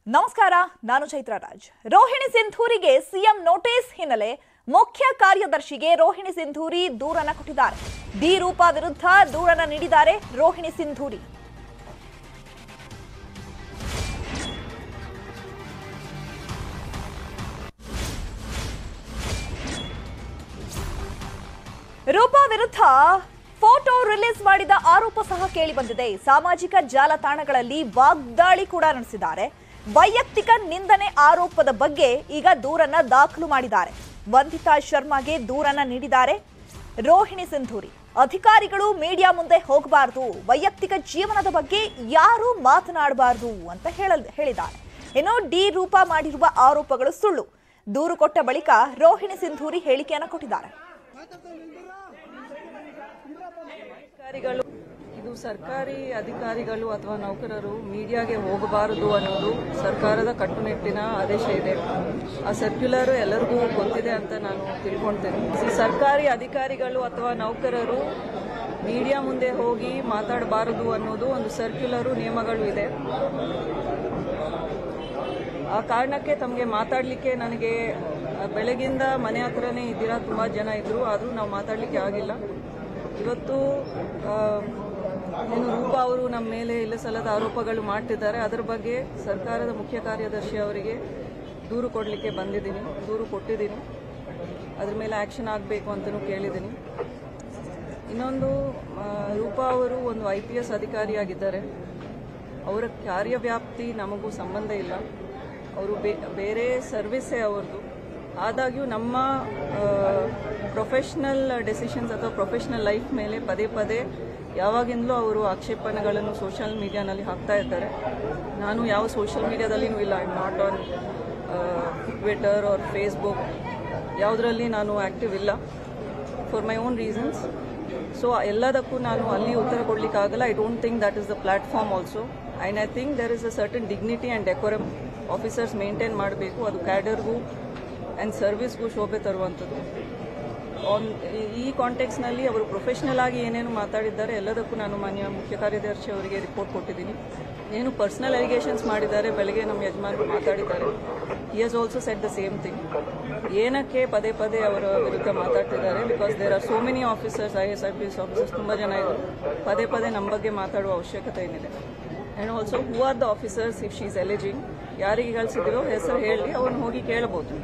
ನಮಸ್ಕಾರ, ನಾನು Chaitra Raj. Rohini ಸಿಂಧೂರಿಗೆ CM notice ಹಿನ್ನೆಲೆ ಮುಖ್ಯ ಕಾರ್ಯದರ್ಶಿಗೆ ರೋಹಿಣಿ ಸಿಂಧೂರಿ ದೂರನ್ನ ಕೊಟ್ಟಿದ್ದಾರೆ. ಡಿ ರೂಪಾ ವಿರುದ್ಧ ದೂರನ್ನ ನೀಡಿದ್ದಾರೆ ರೋಹಿಣಿ ಸಿಂಧೂರಿ. ರೂಪಾ ವಿರುದ್ಧ ಫೋಟೋ ರಿಲೀಸ್ ಮಾಡಿದ ಆರೋಪ ಸಹ ಕೇಳಿ ಬಂದಿದೆ. ಸಾಮಾಜಿಕ ಜಾಲತಾಣಗಳಲ್ಲಿ ವಾಗ್ದಾಳಿ ಕೂಡ ನಡೆಸಿದ್ದಾರೆ. ವೈಯಕ್ತಿಕ ನಿಂದನೆ ಆರೋಪದ ಬಗ್ಗೆ ಈಗ ದೂರನ್ನ ದಾಖಲು ಮಾಡಿದ್ದಾರೆ. ವಂದಿತಾ ಶರ್ಮಾಗೆ ದೂರನ್ನ ನೀಡಿದ್ದಾರೆ ರೋಹಿಣಿ ಸಿಂಧೂರಿ. ಅಧಿಕಾರಿಗಳು ಮೀಡಿಯಾ ಮುಂದೆ ಹೋಗಬಾರದು, ವೈಯಕ್ತಿಕ ಜೀವನದ ಬಗ್ಗೆ ಯಾರು ಮಾತನಾಡಬಾರದು ಅಂತ ಹೇಳಿದ್ದಾರೆ. ಇನ್ನು ಡಿ ರೂಪಾ ಮಾಡಿರುವ ಆರೋಪಗಳು ಸುಳ್ಳು. ದೂರು ಕೊಟ್ಟ ಬಳಿಕ ರೋಹಿಣಿ ಸಿಂಧೂರಿ ಹೇಳಿಕೆಯನ್ನು ಕೊಟ್ಟಿದ್ದಾರೆ. ಇದು ಸರ್ಕಾರಿ ಅಧಿಕಾರಿಗಳು ಅಥವಾ ನೌಕರರು ಮೀಡಿಯಾಗೆ ಹೋಗಬಾರದು ಅನ್ನೋದು ಸರ್ಕಾರದ ಕಟ್ಟುನಿಟ್ಟಿನ ಆದೇಶ ಇದೆ. ಆ ಸರ್ಕ್ಯುಲರ್ ಎಲ್ಲರಿಗೂ ಗೊತ್ತಿದೆ ಅಂತ ನಾನು ತಿಳ್ಕೊಳ್ತೇನೆ. ಸರ್ಕಾರಿ ಅಧಿಕಾರಿಗಳು ಅಥವಾ ನೌಕರರು ಮೀಡಿಯಾ ಮುಂದೆ ಹೋಗಿ ಮಾತಾಡಬಾರದು ಅನ್ನೋದು ಒಂದು ಸರ್ಕ್ಯುಲರು ನಿಯಮಗಳು ಇದೆ. ಆ ಕಾರಣಕ್ಕೆ ತಮಗೆ ಮಾತಾಡಲಿಕ್ಕೆ ನನಗೆ ಬೆಳಗಿಂದ ಮನೆ ಹತ್ರನೇ ಇದ್ದೀರಾ, ತುಂಬ ಜನ ಇದ್ರು, ಆದರೂ ನಾವು ಮಾತಾಡಲಿಕ್ಕೆ ಆಗಿಲ್ಲ. ಇವತ್ತು ರೂಪಾ ಅವರು ನಮ್ಮ ಮೇಲೆ ಇಲ್ಲ ಸಲ್ಲದ ಆರೋಪಗಳು ಮಾಡ್ತಿದ್ದಾರೆ. ಅದರ ಬಗ್ಗೆ ಸರ್ಕಾರದ ಮುಖ್ಯ ಕಾರ್ಯದರ್ಶಿ ಅವರಿಗೆ ದೂರು ಕೊಡಲಿಕ್ಕೆ ಬಂದಿದ್ದೀನಿ, ದೂರು ಕೊಟ್ಟಿದ್ದೀನಿ. ಅದ್ರ ಮೇಲೆ ಆ್ಯಕ್ಷನ್ ಆಗಬೇಕು ಅಂತಲೂ ಕೇಳಿದ್ದೀನಿ. ಇನ್ನೊಂದು, ರೂಪಾ ಅವರು ಒಂದು IPS ಅಧಿಕಾರಿಯಾಗಿದ್ದಾರೆ. ಅವರ ಕಾರ್ಯವ್ಯಾಪ್ತಿ ನಮಗೂ ಸಂಬಂಧ ಇಲ್ಲ. ಅವರು ಬೇರೆ ಸರ್ವಿಸ್ಸೇ ಅವ್ರದ್ದು. ಆದಾಗ್ಯೂ ನಮ್ಮ ಪ್ರೊಫೆಷ್ನಲ್ ಡೆಸಿಷನ್ಸ್ ಅಥವಾ ಪ್ರೊಫೆಷ್ನಲ್ ಲೈಫ್ ಮೇಲೆ ಪದೇ ಪದೇ ಯಾವಾಗಿಂದಲೂ ಅವರು ಆಕ್ಷೇಪಣೆಗಳನ್ನು ಸೋಷಿಯಲ್ ಮೀಡಿಯಾನಲ್ಲಿ ಹಾಕ್ತಾ ಇದ್ದಾರೆ. ನಾನು ಯಾವ ಸೋಷಿಯಲ್ ಮೀಡಿಯಾದಲ್ಲಿನೂ ಇಲ್ಲ. I am not on Twitter or Facebook, ಯಾವುದರಲ್ಲಿ ನಾನು ಆ್ಯಕ್ಟಿವ್ ಇಲ್ಲ for my own reasons. So ಎಲ್ಲದಕ್ಕೂ ನಾನು ಅಲ್ಲಿ ಉತ್ತರ ಕೊಡಲಿಕ್ಕಾಗಲ್ಲ. I don't think that is the platform also. And I think there is a certain dignity and decorum officers maintain ಮಾಡಬೇಕು. ಅದು ಕ್ಯಾಡರ್ಗೂ ಆ್ಯಂಡ್ ಸರ್ವಿಸ್ಗೂ ಶೋಭೆ ತರುವಂಥದ್ದು. ಈ ಕಾಂಟೆಕ್ಸ್ನಲ್ಲಿ ಅವರು ಪ್ರೊಫೆಷ್ನಲ್ ಆಗಿ ಏನೇನು ಮಾತಾಡಿದ್ದಾರೆ ಎಲ್ಲದಕ್ಕೂ ನಾನು ಮಾನ್ಯ ಮುಖ್ಯ ಕಾರ್ಯದರ್ಶಿ ಅವರಿಗೆ ರಿಪೋರ್ಟ್ ಕೊಟ್ಟಿದ್ದೀನಿ. ಏನು ಪರ್ಸನಲ್ ಅಲಿಗೇಷನ್ಸ್ ಮಾಡಿದ್ದಾರೆ, ಬೆಳಗ್ಗೆ ನಮ್ಮ ಯಜಮಾನರು ಮಾತಾಡಿದ್ದಾರೆ. He has also set the same thing. ಏನಕ್ಕೆ ಪದೇ ಪದೇ ಅವರ ವಿರುದ್ಧ ಮಾತಾಡ್ತಿದ್ದಾರೆ? Because there are so many officers, IAS IPS officers ತುಂಬ ಜನ ಇದ್ದರು. ಪದೇ ಪದೇ ನಮ್ಮ ಬಗ್ಗೆ ಮಾತಾಡುವ ಅವಶ್ಯಕತೆ ಏನಿದೆ? And also who are the officers if she is alleging, ಯಾರಿಗೆ ಕಳಿಸಿದ್ದೀರೋ ಹೆಸರು ಹೇಳಿ ಅವ್ರನ್ನ ಹೋಗಿ ಕೇಳಬಹುದು.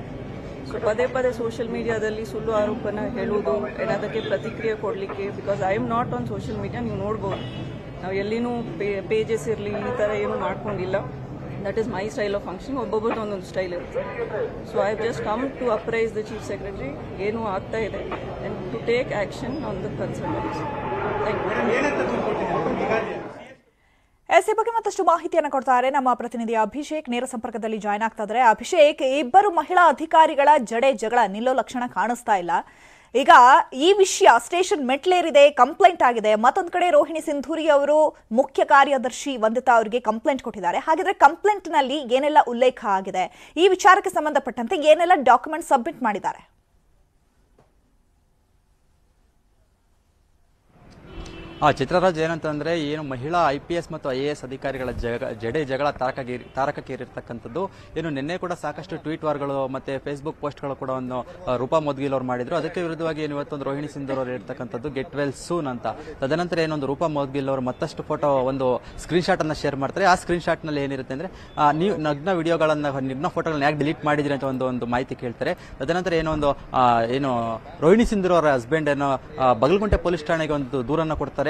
ಸೊ ಪದೇ ಪದೇ ಸೋಷಿಯಲ್ ಮೀಡಿಯಾದಲ್ಲಿ ಸುಳ್ಳು ಆರೋಪನ ಹೇಳುವುದು, ಅದಕ್ಕೆ ಪ್ರತಿಕ್ರಿಯೆ ಕೊಡಲಿಕ್ಕೆ, because I am not on social media. ನೀವು ನೋಡ್ಬೋದು, ನಾವು ಎಲ್ಲಿನೂ ಪೇಜಸ್ ಇರಲಿ ಈ ಥರ ಏನೂ ಮಾಡ್ಕೊಂಡಿಲ್ಲ. That is my style of function. ಒಬ್ಬೊಬ್ಬರದ್ದು ಒಂದೊಂದು ಸ್ಟೈಲ್ ಇರುತ್ತೆ. So I have just come to apprise the chief secretary ಏನು ಆಗ್ತಾ ಇದೆ and to take action on the concern. ಈ ಬಗ್ಗೆ ಮತ್ತಷ್ಟು ಮಾಹಿತಿಯನ್ನು ಕೊಡ್ತಾರೆ ನಮ್ಮ ಪ್ರತಿನಿಧಿ ಅಭಿಷೇಕ್. ನೇರ ಸಂಪರ್ಕದಲ್ಲಿ ಜಾಯ್ನ್ ಆಗ್ತಾ ಇದ್ದಾರೆ. ಅಭಿಷೇಕ್, ಇಬ್ಬರು ಮಹಿಳಾ ಅಧಿಕಾರಿಗಳ ಜಗಳ ನಿಲ್ಲೋ ಲಕ್ಷಣ ಕಾಣಿಸ್ತಾ ಇಲ್ಲ. ಈಗ ಈ ವಿಷಯ ಸ್ಟೇಷನ್ ಮೆಟ್ಲೇರಿದೆ, ಕಂಪ್ಲೇಂಟ್ ಆಗಿದೆ. ಮತ್ತೊಂದು ಕಡೆ ರೋಹಿಣಿ ಸಿಂಧೂರಿ ಅವರು ಮುಖ್ಯ ಕಾರ್ಯದರ್ಶಿ ವಂದಿತಾ ಅವರಿಗೆ ಕಂಪ್ಲೇಂಟ್ ಕೊಟ್ಟಿದ್ದಾರೆ. ಹಾಗಿದ್ರೆ ಕಂಪ್ಲೇಂಟ್ ನಲ್ಲಿ ಏನೆಲ್ಲ ಉಲ್ಲೇಖ ಆಗಿದೆ? ಈ ವಿಚಾರಕ್ಕೆ ಸಂಬಂಧಪಟ್ಟಂತೆ ಏನೆಲ್ಲ ಡಾಕ್ಯುಮೆಂಟ್ ಸಬ್ಮಿಟ್ ಮಾಡಿದ್ದಾರೆ? ಚಿತ್ರರಾಜ್, ಏನಂತಂದ್ರೆ ಏನು ಮಹಿಳಾ IPS ಮತ್ತು IAS ಅಧಿಕಾರಿಗಳ ಜಗಳ ತಾರಕಕ್ಕೇರಿರ್ತಕ್ಕಂಥದ್ದು ಏನು ನಿನ್ನೆ ಕೂಡ ಸಾಕಷ್ಟು ಟ್ವೀಟ್ ವಾರ್ಗಳು ಮತ್ತೆ ಫೇಸ್ಬುಕ್ ಪೋಸ್ಟ್ಗಳು ಕೂಡ ಒಂದು ರೂಪಾ ಮೋದ್ಗಿಲ್ ಅವರು ಮಾಡಿದ್ರು. ಅದಕ್ಕೆ ವಿರುದ್ಧವಾಗಿ ಏನು ಇವತ್ತೊಂದು ರೋಹಿಣಿ ಸಿಂಧೂರಿ ಅವರು ಇರ್ತಕ್ಕಂಥದ್ದು ಗೆಟ್ ವೆಲ್ ಸೂನ್ ಅಂತ. ತದನಂತರ ಏನೊಂದು ರೂಪಾ ಮೋದ್ಗಿಲ್ ಅವರು ಮತ್ತಷ್ಟು ಫೋಟೋ ಒಂದು ಸ್ಕ್ರೀನ್ ಶಾಟ್ ಅನ್ನ ಶೇರ್ ಮಾಡ್ತಾರೆ. ಆ ಸ್ಕ್ರೀನ್ ಶಾಟ್ ನಲ್ಲಿ ಏನಿರುತ್ತೆ ಅಂದ್ರೆ, ನೀವು ನಗ್ನ ಫೋಟೋಗಳನ್ನ ಯಾಕೆ ಡಿಲೀಟ್ ಮಾಡಿದ್ರಿ ಅಂತ ಒಂದು ಮಾಹಿತಿ ಕೇಳ್ತಾರೆ. ತದನಂತರ ಏನು ರೋಹಿಣಿ ಸಿಂಧೂರಿ ಅವರ ಹಸ್ಬೆಂಡ್ ಏನೋ ಬಗಲಗುಂಟೆ ಪೊಲೀಸ್ ಠಾಣೆಗೆ ಒಂದು ದೂರನ್ನ ಕೊಡ್ತಾರೆ.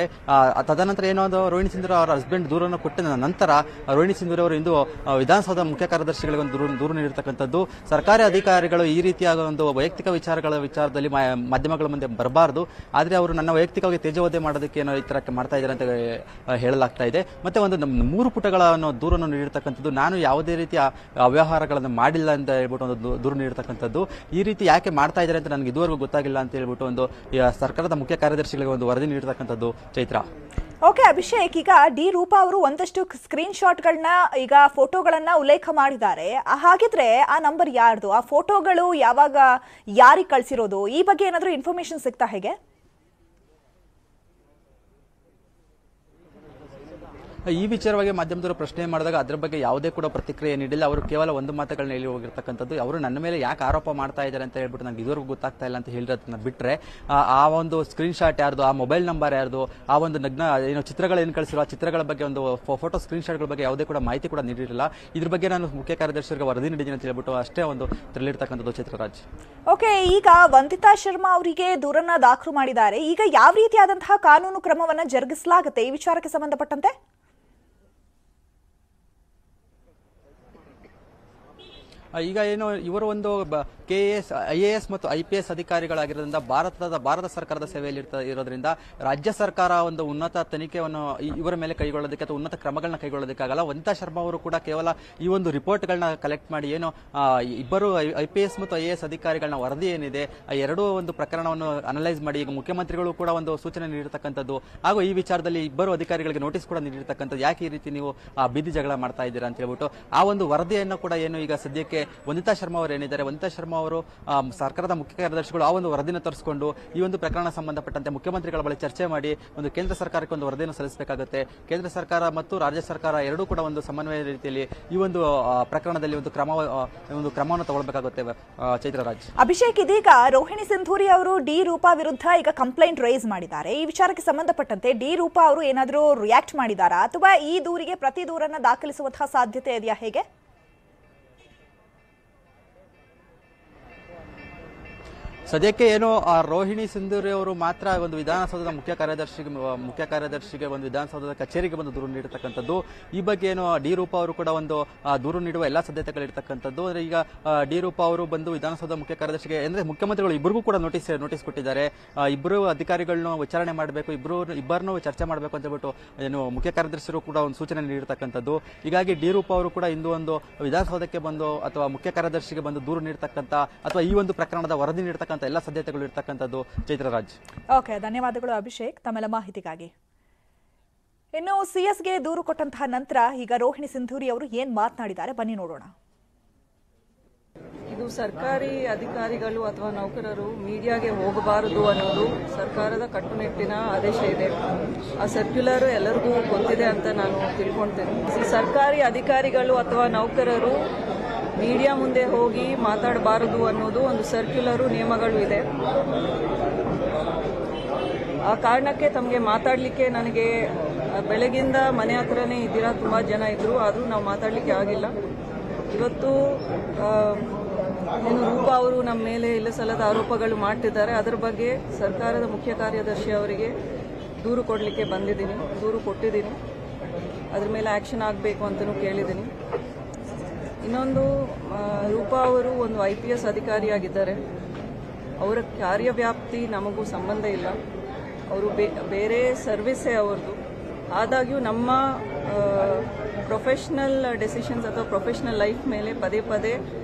ತದನಂತರ ಏನೋ ರೋಹಿಣಿ ಸಿಂಧೂರಿ ಅವರ ಹಸ್ಬೆಂಡ್ ದೂರನ್ನು ಕೊಟ್ಟ ನಂತರ ರೋಹಿಣಿ ಸಿಂಧೂರಿ ಅವರು ಇಂದು ವಿಧಾನಸೌಧ ಮುಖ್ಯ ಕಾರ್ಯದರ್ಶಿಗಳಿಗೆ ಒಂದು ದೂರು ನೀಡಿರ್ತಕ್ಕಂಥದ್ದು. ಸರ್ಕಾರಿ ಅಧಿಕಾರಿಗಳು ಈ ರೀತಿಯಾದ ಒಂದು ವೈಯಕ್ತಿಕ ವಿಚಾರದಲ್ಲಿ ಮಾಧ್ಯಮಗಳ ಮುಂದೆ ಬರಬಾರದು, ಆದ್ರೆ ಅವರು ನನ್ನ ವೈಯಕ್ತಿಕವಾಗಿ ತೇಜೋವಧೆ ಮಾಡೋದಕ್ಕೆ ಏನೋ ಈ ತರ ಮಾಡ್ತಾ ಇದ್ದಾರೆ ಅಂತ ಹೇಳಲಾಗ್ತಾ ಇದೆ. ಮತ್ತೆ ಒಂದು 3 ಪುಟಗಳ ದೂರನ್ನು ನೀಡಿರ್ತಕ್ಕಂಥದ್ದು. ನಾನು ಯಾವುದೇ ರೀತಿಯ ಅವ್ಯವಹಾರಗಳನ್ನು ಮಾಡಿಲ್ಲ ಅಂತ ಹೇಳ್ಬಿಟ್ಟು ಒಂದು ದೂರು ನೀಡಿರ್ತಕ್ಕಂಥದ್ದು. ಈ ರೀತಿ ಯಾಕೆ ಮಾಡ್ತಾ ಇದ್ದಾರೆ ಅಂತ ನನಗೆ ಇದುವರೆಗೂ ಗೊತ್ತಾಗಿಲ್ಲ ಅಂತ ಹೇಳ್ಬಿಟ್ಟು ಒಂದು ಸರ್ಕಾರದ ಮುಖ್ಯ ಕಾರ್ಯದರ್ಶಿಗಳಿಗೆ ಒಂದು ವರದಿ ನೀಡಿರ್ತಕ್ಕಂಥದ್ದು. ಚೈತ್ರ, ಓಕೆ ಅಭಿಷೇಕ್, ಈಗ ಡಿ ರೂಪಾ ಅವರು ಒಂದಷ್ಟು ಸ್ಕ್ರೀನ್ ಶಾಟ್ಗಳನ್ನ ಈಗ ಫೋಟೋಗಳನ್ನ ಉಲ್ಲೇಖ ಮಾಡಿದ್ದಾರೆ. ಹಾಗಿದ್ರೆ ಆ ನಂಬರ್ ಯಾರ್ದು? ಆ ಫೋಟೋಗಳು ಯಾವಾಗ ಯಾರಿಗೆ ಕಳಿಸಿರೋದು? ಈ ಬಗ್ಗೆ ಏನಾದರೂ ಇನ್ಫಾರ್ಮೇಶನ್ ಸಿಗ್ತಾ ಹೇಗೆ? ಈ ವಿಚಾರವಾಗಿ ಮಾಧ್ಯಮದವರು ಪ್ರಶ್ನೆ ಮಾಡಿದಾಗ ಅದರ ಬಗ್ಗೆ ಯಾವುದೇ ಕೂಡ ಪ್ರತಿಕ್ರಿಯೆ ನೀಡಿಲ್ಲ. ಅವರು ಕೇವಲ ಒಂದು ಮಾತುಗಳನ್ನ ಹೇಳಿ ಹೋಗಿರ್ತಕ್ಕಂಥದ್ದು. ಅವರು ನನ್ನ ಮೇಲೆ ಯಾಕೆ ಆರೋಪ ಮಾಡ್ತಾ ಇದ್ದಾರೆ ಅಂತ ಹೇಳ್ಬಿಟ್ಟು ನನಗೆ ಇದುವರೆಗೂ ಗೊತ್ತಾಗ್ತಾ ಇಲ್ಲ ಅಂತ ಹೇಳಿರೋದನ್ನ ಬಿಟ್ಟರೆ ಆ ಒಂದು ಸ್ಕ್ರೀನ್ ಶಾಟ್ ಯಾರ್ದು, ಆ ಮೊಬೈಲ್ ನಂಬರ್ ಯಾರ್ದು, ಆ ಒಂದು ನಗ್ನ ಚಿತ್ರಗಳು ಏನು ಕಳಿಸಿರೋ ಆ ಚಿತ್ರಗಳ ಬಗ್ಗೆ ಒಂದು ಫೋಟೋ ಸ್ಕ್ರೀನ್ ಶಾಟ್ಗಳ ಬಗ್ಗೆ ಯಾವುದೇ ಕೂಡ ಮಾಹಿತಿ ಕೂಡ ನೀಡಿರಲಿಲ್ಲ. ಇದ್ರ ಬಗ್ಗೆ ನಾನು ಮುಖ್ಯ ಕಾರ್ಯದರ್ಶಿಗೆ ವರದಿ ನೀಡಿದ್ದೀನಿ ಅಂತ ಹೇಳ್ಬಿಟ್ಟು ಅಷ್ಟೇ ಒಂದು ತಿಳಿರ್ತಕ್ಕಂಥದ್ದು ಚಿತ್ರರಾಜ್. ಓಕೆ, ಈಗ ವಂದಿತಾ ಶರ್ಮಾ ಅವರಿಗೆ ದೂರನ್ನ ದಾಖಲು ಮಾಡಿದ್ದಾರೆ. ಈಗ ಯಾವ ರೀತಿಯಾದಂತಹ ಕಾನೂನು ಕ್ರಮವನ್ನ ಜರುಗಿಸಲಾಗುತ್ತೆ ಈ ವಿಚಾರಕ್ಕೆ ಸಂಬಂಧಪಟ್ಟಂತೆ? ಈಗ ಏನು ಇವರು ಒಂದು KAS, IAS ಮತ್ತು IPS ಅಧಿಕಾರಿಗಳಾಗಿರೋದ್ರಿಂದ ಭಾರತ ಸರ್ಕಾರದ ಸೇವೆಯಲ್ಲಿ ಇರೋದ್ರಿಂದ ರಾಜ್ಯ ಸರ್ಕಾರ ಒಂದು ಉನ್ನತ ತನಿಖೆಯನ್ನು ಇವರ ಮೇಲೆ ಕೈಗೊಳ್ಳೋದಕ್ಕೆ ಅಥವಾ ಉನ್ನತ ಕ್ರಮಗಳನ್ನ ಕೈಗೊಳ್ಳೋದಕ್ಕಾಗಲ್ಲ. ವಂದಿತಾ ಶರ್ಮಾ ಅವರು ಕೂಡ ಕೇವಲ ಈ ಒಂದು ರಿಪೋರ್ಟ್ಗಳನ್ನ ಕಲೆಕ್ಟ್ ಮಾಡಿ ಏನು ಇಬ್ಬರು IPS ಮತ್ತು IAS ಅಧಿಕಾರಿಗಳನ್ನ ವರದಿ ಏನಿದೆ ಆ ಎರಡೂ ಒಂದು ಪ್ರಕರಣವನ್ನು ಅನಲೈಸ್ ಮಾಡಿ ಈಗ ಮುಖ್ಯಮಂತ್ರಿಗಳು ಕೂಡ ಒಂದು ಸೂಚನೆ ನೀಡಿರ್ತಕ್ಕಂಥದ್ದು ಹಾಗೂ ಈ ವಿಚಾರದಲ್ಲಿ ಇಬ್ಬರು ಅಧಿಕಾರಿಗಳಿಗೆ ನೋಟಿಸ್ ಕೂಡ ನೀಡಿರ್ತಕ್ಕಂಥದ್ದು. ಯಾಕೆ ಈ ರೀತಿ ನೀವು ಬೀದಿ ಜಗಳ ಮಾಡ್ತಾ ಇದ್ದೀರಾ ಅಂತ ಹೇಳ್ಬಿಟ್ಟು ಆ ಒಂದು ವರದಿಯನ್ನು ಕೂಡ ಏನು ಈಗ ಸದ್ಯಕ್ಕೆ ವಂದಿತಾ ಶರ್ಮಾ ಅವರು ಏನಿದ್ದಾರೆ, ವಂದಿತಾ ಶರ್ಮಾ ಅವರು ಸರ್ಕಾರದ ಮುಖ್ಯ ಕಾರ್ಯದರ್ಶಿಗಳು ಆ ಒಂದು ವರದಿನ ತರಿಸಿಕೊಂಡು ಈ ಒಂದು ಪ್ರಕರಣ ಸಂಬಂಧಪಟ್ಟಂತೆ ಮುಖ್ಯಮಂತ್ರಿಗಳ ಬಳಿ ಚರ್ಚೆ ಮಾಡಿ ಒಂದು ಕೇಂದ್ರ ಸರ್ಕಾರಕ್ಕೆ ಒಂದು ವರದಿಯನ್ನು ಸಲ್ಲಿಸಬೇಕಾಗುತ್ತೆ. ಕೇಂದ್ರ ಸರ್ಕಾರ ಮತ್ತು ರಾಜ್ಯ ಸರ್ಕಾರ ಎರಡೂ ಕೂಡ ಒಂದು ಸಮನ್ವಯ ರೀತಿಯಲ್ಲಿ ಈ ಒಂದು ಪ್ರಕರಣದಲ್ಲಿ ಒಂದು ಕ್ರಮವನ್ನು ತಗೊಳ್ಬೇಕಾಗುತ್ತೆ. ಚೈತ್ರರಾಜ್. ಅಭಿಷೇಕ್, ಇದೀಗ ರೋಹಿಣಿ ಸಿಂಧೂರಿ ಅವರು ಡಿ ರೂಪಾ ವಿರುದ್ಧ ಈಗ ಕಂಪ್ಲೇಂಟ್ ರೈಸ್ ಮಾಡಿದ್ದಾರೆ. ಈ ವಿಚಾರಕ್ಕೆ ಸಂಬಂಧಪಟ್ಟಂತೆ ಡಿ ರೂಪಾ ಅವರು ಏನಾದರೂ ರಿಯಾಕ್ಟ್ ಮಾಡಿದಾರಾ ಅಥವಾ ಈ ದೂರಿಗೆ ಪ್ರತಿ ದೂರನ್ನ ದಾಖಲಿಸುವಂತಹ ಸಾಧ್ಯತೆ ಇದೆಯಾ? ಹೇಗೆ? ಸದ್ಯಕ್ಕೆ ಏನು ರೋಹಿಣಿ ಸಿಂಧೂರಿ ಅವರು ಮಾತ್ರ ಒಂದು ವಿಧಾನಸೌಧದ ಮುಖ್ಯ ಕಾರ್ಯದರ್ಶಿಗೆ ಒಂದು ವಿಧಾನಸೌಧದ ಕಚೇರಿಗೆ ಬಂದು ದೂರು ನೀಡಿರ್ತಕ್ಕಂಥದ್ದು. ಈ ಬಗ್ಗೆ ಏನು ಡಿ ರೂಪಾ ಅವರು ಕೂಡ ಒಂದು ದೂರು ನೀಡುವ ಎಲ್ಲಾ ಸಾಧ್ಯತೆಗಳಿರ್ತಕ್ಕಂಥದ್ದು. ಅಂದ್ರೆ ಈಗ ಡಿ ರೂಪಾ ಅವರು ಬಂದು ವಿಧಾನಸೌಧ ಮುಖ್ಯ ಕಾರ್ಯದರ್ಶಿಗೆ ಅಂದ್ರೆ ಮುಖ್ಯಮಂತ್ರಿಗಳು ಇಬ್ಬರಿಗೂ ಕೂಡ ನೋಟಿಸ್ ಕೊಟ್ಟಿದ್ದಾರೆ. ಇಬ್ಬರು ಅಧಿಕಾರಿಗಳನ್ನು ವಿಚಾರಣೆ ಮಾಡಬೇಕು, ಇಬ್ಬರನ್ನು ಚರ್ಚೆ ಮಾಡಬೇಕು ಅಂತ ಹೇಳ್ಬಿಟ್ಟು ಏನು ಮುಖ್ಯ ಕಾರ್ಯದರ್ಶಿರು ಕೂಡ ಒಂದು ಸೂಚನೆ ನೀಡಿರ್ತಕ್ಕಂಥದ್ದು. ಹೀಗಾಗಿ ಡಿ ರೂಪಾ ಅವರು ಕೂಡ ಇಂದು ಒಂದು ವಿಧಾನಸೌಧಕ್ಕೆ ಬಂದು ಅಥವಾ ಮುಖ್ಯ ಕಾರ್ಯದರ್ಶಿಗೆ ಬಂದು ದೂರು ನೀಡತಕ್ಕಂಥ ಅಥವಾ ಈ ಒಂದು ಪ್ರಕರಣದ ವರದಿ ನೀಡತಕ್ಕಂಥ ಎಲ್ಲ ಸಾಧ್ಯತೆಗಳು ಇರ್ತಕ್ಕಂಥದ್ದು. ಚೈತ್ರರಾಜ್. ಓಕೆ, ಧನ್ಯವಾದಗಳು ಅಭಿಷೇಕ್ ತಮ್ಮೆಲ್ಲ ಮಾಹಿತಿಗಾಗಿ. ಇನ್ನು ಸಿಎಸ್ಗೆ ದೂರು ಕೊಟ್ಟಂತಹ ನಂತರ ಈಗ ರೋಹಿಣಿ ಸಿಂಧೂರಿ ಅವರು ಏನ್ ಮಾತನಾಡಿದ್ದಾರೆ ಬನ್ನಿ ನೋಡೋಣ. ಇದು ಸರ್ಕಾರಿ ಅಧಿಕಾರಿಗಳು ಅಥವಾ ನೌಕರರು ಮೀಡಿಯಾಗೆ ಹೋಗಬಾರದು ಅನ್ನೋದು ಸರ್ಕಾರದ ಕಟ್ಟುನಿಟ್ಟಿನ ಆದೇಶ ಇದೆ. ಆ ಸರ್ಕ್ಯುಲರ್ ಎಲ್ಲರಿಗೂ ಗೊತ್ತಿದೆ ಅಂತ ನಾನು ತಿಳ್ಕೊಳ್ತೇನೆ. ಸರ್ಕಾರಿ ಅಧಿಕಾರಿಗಳು ಅಥವಾ ನೌಕರರು ಮೀಡಿಯಾ ಮುಂದೆ ಹೋಗಿ ಮಾತಾಡಬಾರದು ಅನ್ನೋದು ಒಂದು ಸರ್ಕ್ಯುಲರು ನಿಯಮಗಳು ಇದೆ. ಆ ಕಾರಣಕ್ಕೆ ತಮಗೆ ಮಾತಾಡಲಿಕ್ಕೆ ನನಗೆ ಬೆಳಗಿಂದ ಮನೆ ಹತ್ರನೇ ಇದ್ದೀರಾ, ತುಂಬ ಜನ ಇದ್ರು, ಆದರೂ ನಾವು ಮಾತಾಡಲಿಕ್ಕೆ ಆಗಿಲ್ಲ. ಇವತ್ತು ಏನು ರೂಪಾ ಅವರು ನಮ್ಮ ಮೇಲೆ ಇಲ್ಲ ಸಲ್ಲದ ಆರೋಪಗಳು ಮಾಡ್ತಿದ್ದಾರೆ. ಅದರ ಬಗ್ಗೆ ಸರ್ಕಾರದ ಮುಖ್ಯ ಕಾರ್ಯದರ್ಶಿ ಅವರಿಗೆ ದೂರು ಕೊಡಲಿಕ್ಕೆ ಬಂದಿದ್ದೀನಿ, ದೂರು ಕೊಟ್ಟಿದ್ದೀನಿ. ಅದ್ರ ಮೇಲೆ ಆ್ಯಕ್ಷನ್ ಆಗಬೇಕು ಅಂತಲೂ ಕೇಳಿದ್ದೀನಿ. ಇನ್ನೊಂದು, ರೂಪಾ ಅವರು ಒಂದು IPS ಅಧಿಕಾರಿಯಾಗಿದ್ದಾರೆ. ಅವರ ಕಾರ್ಯವ್ಯಾಪ್ತಿ ನಮಗೂ ಸಂಬಂಧ ಇಲ್ಲ. ಅವರು ಬೇರೆ ಸರ್ವಿಸೇ ಅವ್ರದ್ದು. ಆದಾಗ್ಯೂ ನಮ್ಮ ಪ್ರೊಫೆಷ್ನಲ್ ಡೆಸಿಷನ್ಸ್ ಅಥವಾ ಪ್ರೊಫೆಷ್ನಲ್ ಲೈಫ್ ಮೇಲೆ ಪದೇ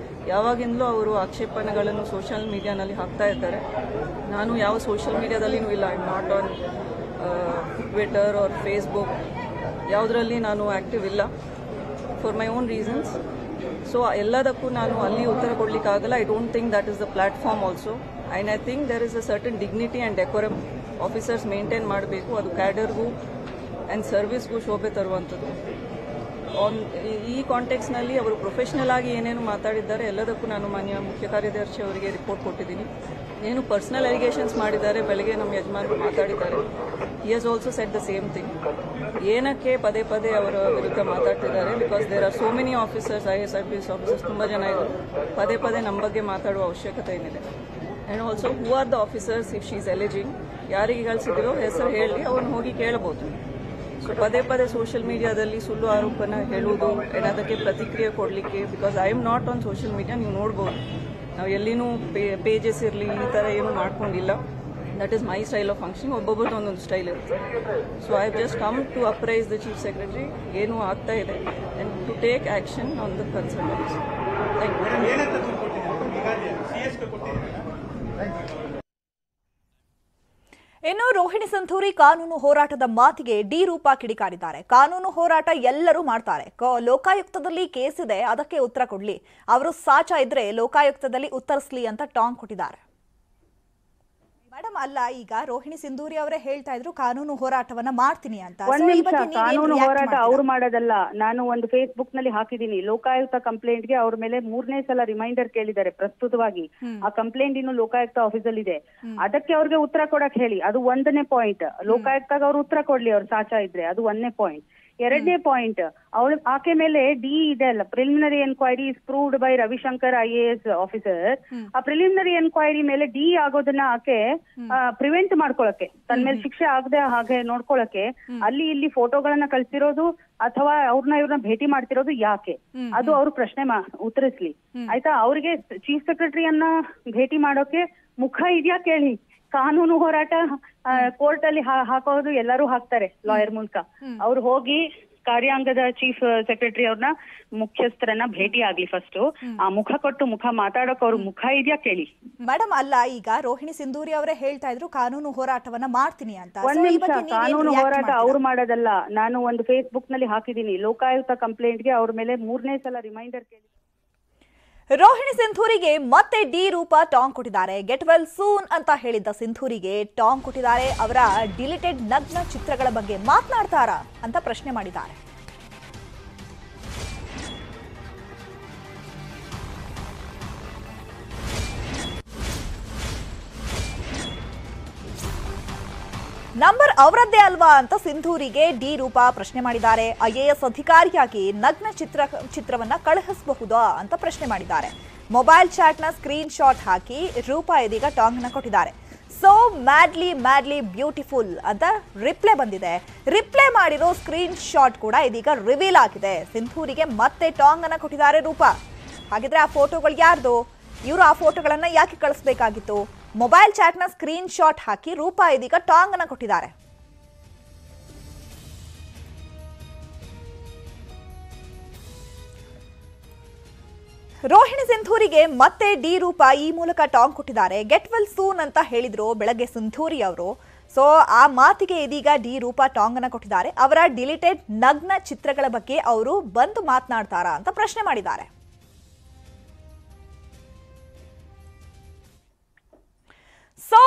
ಯಾವಾಗಿಂದಲೂ ಅವರು ಆಕ್ಷೇಪಣೆಗಳನ್ನು ಸೋಷಿಯಲ್ ಮೀಡಿಯಾನಲ್ಲಿ ಹಾಕ್ತಾ ಇದ್ದಾರೆ. ನಾನು ಯಾವ ಸೋಷಿಯಲ್ ಮೀಡಿಯಾದಲ್ಲಿನೂ ಇಲ್ಲ. I am not on Twitter or Facebook, ಯಾವುದರಲ್ಲಿ ನಾನು ಆ್ಯಕ್ಟಿವ್ ಇಲ್ಲ for my own reasons. So ಎಲ್ಲದಕ್ಕೂ ನಾನು ಅಲ್ಲಿ ಉತ್ತರ ಕೊಡಲಿಕ್ಕಾಗಲ್ಲ. I don't think that is the platform also. And I think there is a certain dignity and decorum officers maintain ಮಾಡಬೇಕು. ಅದು ಕ್ಯಾಡರ್ಗೂ ಆ್ಯಂಡ್ ಸರ್ವಿಸ್ಗೂ ಶೋಭೆ ತರುವಂಥದ್ದು. ಈ ಕಾಂಟೆಕ್ಸ್ನಲ್ಲಿ ಅವರು ಪ್ರೊಫೆಷನಲ್ ಆಗಿ ಏನೇನು ಮಾತಾಡಿದ್ದಾರೆ ಎಲ್ಲದಕ್ಕೂ ನಾನು ಮಾನ್ಯ ಮುಖ್ಯ ಕಾರ್ಯದರ್ಶಿ ಅವರಿಗೆ ರಿಪೋರ್ಟ್ ಕೊಟ್ಟಿದ್ದೀನಿ. ಏನು ಪರ್ಸನಲ್ ಅಲಿಗೇಷನ್ಸ್ ಮಾಡಿದ್ದಾರೆ, ಬೆಳಗ್ಗೆ ನಮ್ಮ ಯಜಮಾನರು ಮಾತಾಡಿದ್ದಾರೆ. He has also set the same thing. ಏನಕ್ಕೆ ಪದೇ ಅವರ ವಿರುದ್ಧ ಮಾತಾಡ್ತಿದ್ದಾರೆ? Because there are so many officers, IAS IPS officers ತುಂಬ ಜನ ಇದ್ದರು. ಪದೇ ನಮ್ಮ ಬಗ್ಗೆ ಮಾತಾಡುವ ಅವಶ್ಯಕತೆ ಏನಿದೆ. And also who are the officers if she is alleging, ಯಾರಿಗೆ ಕಳಿಸಿದಿರೋ ಹೆಸರು ಹೇಳಿ ಅವ್ರನ್ನ ಹೋಗಿ ಕೇಳಬಹುದು. ಸೊ ಪದೇ ಸೋಷಿಯಲ್ ಮೀಡಿಯಾದಲ್ಲಿ ಸುಳ್ಳು ಆರೋಪನ ಹೇಳುವುದು, ಅದಕ್ಕೆ ಪ್ರತಿಕ್ರಿಯೆ ಕೊಡಲಿಕ್ಕೆ, because I am not on social media. ನೀವು ನೋಡ್ಬೋದು, ನಾವು ಎಲ್ಲಿನೂ ಪೇಜಸ್ ಇರಲಿ ಈ ಥರ ಏನೂ ಮಾಡ್ಕೊಂಡಿಲ್ಲ. That is my style of functioning. ಒಬ್ಬೊಬ್ಬರದ್ದು ಒಂದೊಂದು ಸ್ಟೈಲ್ ಇರುತ್ತೆ. So I have just come to apprise the chief secretary ಏನು ಆಗ್ತಾ ಇದೆ and to take action on the concerns. Thank you. ಇನ್ನು ರೋಹಿಣಿ ಸಿಂಧೂರಿ ಕಾನೂನು ಹೋರಾಟದ ಮಾತಿಗೆ ಡಿ ರೂಪಾ ಕಿಡಿಕಾರಿದ್ದಾರೆ. ಕಾನೂನು ಹೋರಾಟ ಎಲ್ಲರೂ ಮಾಡ್ತಾರೆ. ಲೋಕಾಯುಕ್ತದಲ್ಲಿ ಕೇಸ್ ಇದೆ, ಅದಕ್ಕೆ ಉತ್ತರ ಕೊಡ್ಲಿ. ಅವರು ಸಾಚ ಇದ್ರೆ ಲೋಕಾಯುಕ್ತದಲ್ಲಿ ಉತ್ತರಿಸಲಿ ಅಂತ ಟಾಂಗ್ ಕೊಟ್ಟಿದ್ದಾರೆ. ಮೇಡಮ್ ಅಲ್ಲ, ಈಗ ರೋಹಿಣಿ ಸಿಂಧೂರಿ ಅವರೇ ಹೇಳ್ತಾ ಇದ್ರು ಕಾನೂನು ಹೋರಾಟವನ್ನ ಮಾಡ್ತೀನಿ ಅಂತ. ಒಂದ್ ನಿಮಿಷ, ಕಾನೂನು ಹೋರಾಟ ಅವ್ರು ಮಾಡೋದಲ್ಲ. ನಾನು ಒಂದು ಫೇಸ್ಬುಕ್ ನಲ್ಲಿ ಹಾಕಿದೀನಿ, ಲೋಕಾಯುಕ್ತ ಕಂಪ್ಲೇಂಟ್ ಗೆ ಅವ್ರ ಮೇಲೆ 3ನೇ ಸಲ ರಿಮೈಂಡರ್ ಕೇಳಿದ್ದಾರೆ ಪ್ರಸ್ತುತವಾಗಿ. ಆ ಕಂಪ್ಲೇಂಟ್ ಇನ್ನು ಲೋಕಾಯುಕ್ತ ಆಫೀಸಲ್ಲಿ ಇದೆ. ಅದಕ್ಕೆ ಅವ್ರಿಗೆ ಉತ್ತರ ಕೊಡಕ್ ಹೇಳಿ, ಅದು 1ನೇ ಪಾಯಿಂಟ್. ಲೋಕಾಯುಕ್ತಾಗ ಅವ್ರು ಉತ್ತರ ಕೊಡ್ಲಿ, ಅವ್ರು ಸಾಚಾ ಇದ್ರೆ, ಅದು 1ನೇ ಪಾಯಿಂಟ್. 2ನೇ ಪಾಯಿಂಟ್, ಆಕೆ ಮೇಲೆ ಡಿ ಇದೆ ಅಲ್ಲ, preliminary enquiry is proved by Ravishankar IAS officer. ಆ ಪ್ರಿಲಿಮಿನರಿ ಎನ್ಕ್ವೈರಿ ಮೇಲೆ ಡಿ ಆಗೋದನ್ನ ಆಕೆ ಪ್ರಿವೆಂಟ್ ಮಾಡ್ಕೊಳಕ್ಕೆ, ತನ್ನ ಮೇಲೆ ಶಿಕ್ಷೆ ಆಗದೆ ಹಾಗೆ ನೋಡ್ಕೊಳಕ್ಕೆ ಅಲ್ಲಿ ಇಲ್ಲಿ ಫೋಟೋಗಳನ್ನ ಕಳ್ಸಿರೋದು ಅಥವಾ ಇವ್ರನ್ನ ಭೇಟಿ ಮಾಡ್ತಿರೋದು ಯಾಕೆ, ಅದು ಅವ್ರು ಪ್ರಶ್ನೆ ಉತ್ತರಿಸ್ಲಿ ಆಯ್ತಾ. ಅವ್ರಿಗೆ ಚೀಫ್ ಸೆಕ್ರೆಟರಿಯನ್ನ ಭೇಟಿ ಮಾಡೋಕೆ ಮುಖ ಇದೆಯಾ ಕೇಳಿ. ಕಾನೂನು ಹೋರಾಟ ಕೋರ್ಟ್ ಅಲ್ಲಿ ಹಾಕೋದು ಎಲ್ಲರೂ ಹಾಕ್ತಾರೆ ಲಾಯರ್ ಮೂಲಕ. ಅವ್ರು ಹೋಗಿ ಕಾರ್ಯಾಂಗದ ಚೀಫ್ ಸೆಕ್ರೆಟರಿ ಅವ್ರನ್ನ ಮುಖ್ಯಸ್ಥರನ್ನ ಭೇಟಿ ಆಗ್ಲಿ ಫಸ್ಟ್. ಆ ಮುಖ ಕೊಟ್ಟು ಮುಖ ಮಾತಾಡೋಕೆ ಅವ್ರ ಮುಖ ಇದೆಯಾ ಕೇಳಿ. ಮೇಡಮ್ ಅಲ್ಲ, ಈಗ ರೋಹಿಣಿ ಸಿಂಧೂರಿ ಅವರೇ ಹೇಳ್ತಾ ಇದ್ರು ಕಾನೂನು ಹೋರಾಟವನ್ನ ಮಾಡ್ತೀನಿ ಅಂತ. ಒಂದ್ ನಿಮಿಷ, ಕಾನೂನು ಹೋರಾಟ ಅವ್ರು ಮಾಡೋದಲ್ಲ. ನಾನು ಒಂದು ಫೇಸ್ಬುಕ್ ನಲ್ಲಿ ಹಾಕಿದೀನಿ, ಲೋಕಾಯುಕ್ತ ಕಂಪ್ಲೇಂಟ್ ಗೆ ಅವ್ರ ಮೇಲೆ 3ನೇ ಸಲ ರಿಮೈಂಡರ್ ಕೇಳಿ. ರೋಹಿಣಿ ಸಿಂಧೂರಿಗೆ ಮತ್ತೆ ಡಿ ರೂಪ ಟಾಂಗ್ ಕೊಟ್ಟಿದ್ದಾರೆ. ಗೆಟ್ ವೆಲ್ ಸೂನ್ ಅಂತ ಹೇಳಿದ್ದ ಸಿಂಧೂರಿಗೆ ಟಾಂಗ್ ಕೊಟ್ಟಿದ್ದಾರೆ. ಅವರ ಡಿಲಿಟೆಡ್ ನಗ್ನ ಚಿತ್ರಗಳ ಬಗ್ಗೆ ಮಾತನಾಡ್ತಾರಾ ಅಂತ ಪ್ರಶ್ನೆ ಮಾಡಿದ್ದಾರೆ. ನಂಬರ್ ಅವರದ್ದೇ ಅಲ್ವಾ ಅಂತ ಸಿಂಧೂರಿಗೆ ಡಿ ರೂಪ ಪ್ರಶ್ನೆ ಮಾಡಿದ್ದಾರೆ. IAS ಅಧಿಕಾರಿಯಾಗಿ ನಗ್ನ ಚಿತ್ರವನ್ನ ಕಳುಹಿಸಬಹುದಾ ಅಂತ ಪ್ರಶ್ನೆ ಮಾಡಿದ್ದಾರೆ. ಮೊಬೈಲ್ ಚಾಟ್ನ ಸ್ಕ್ರೀನ್ ಶಾಟ್ ಹಾಕಿ ರೂಪ ಇದೀಗ ಟಾಂಗ್ ಅನ್ನ ಕೊಟ್ಟಿದ್ದಾರೆ. ಸೋ ಮ್ಯಾಡ್ಲಿ ಬ್ಯೂಟಿಫುಲ್ ಅಂತ ರಿಪ್ಲೈ ಬಂದಿದೆ. ರಿಪ್ಲೈ ಮಾಡಿರೋ ಸ್ಕ್ರೀನ್ ಶಾಟ್ ಕೂಡ ಇದೀಗ ರಿವೀಲ್ ಆಗಿದೆ. ಸಿಂಧೂರಿಗೆ ಮತ್ತೆ ಟಾಂಗ್ ಅನ್ನ ಕೊಟ್ಟಿದ್ದಾರೆ ರೂಪ. ಹಾಗಿದ್ರೆ ಆ ಫೋಟೋಗಳು ಯಾರ್ದು? ಇವರು ಆ ಫೋಟೋಗಳನ್ನ ಯಾಕೆ ಕಳಿಸ್ಬೇಕಾಗಿತ್ತು? ಮೊಬೈಲ್ ಚಾಟ್ನ ಸ್ಕ್ರೀನ್ ಶಾಟ್ ಹಾಕಿ ರೂಪ ಇದೀಗ ಟಾಂಗ್ ಅನ್ನ ಕೊಟ್ಟಿದ್ದಾರೆ. ರೋಹಿಣಿ ಸಿಂಧೂರಿಗೆ ಮತ್ತೆ ಡಿ ರೂಪ ಈ ಮೂಲಕ ಟಾಂಗ್ ಕೊಟ್ಟಿದ್ದಾರೆ. ಗೆಟ್ ವೆಲ್ ಸೂನ್ ಅಂತ ಹೇಳಿದ್ರು ಬೆಳಗ್ಗೆ ಸಿಂಧೂರಿ ಅವರು. ಸೊ ಆ ಮಾತಿಗೆ ಇದೀಗ ಡಿ ರೂಪ ಟಾಂಗ್ ಅನ್ನ ಕೊಟ್ಟಿದ್ದಾರೆ. ಅವರ ಡಿಲಿಟೆಡ್ ನಗ್ನ ಚಿತ್ರಗಳ ಬಗ್ಗೆ ಅವರು ಬಂದು ಮಾತನಾಡ್ತಾರಾ ಅಂತ ಪ್ರಶ್ನೆ ಮಾಡಿದ್ದಾರೆ. ಸೋ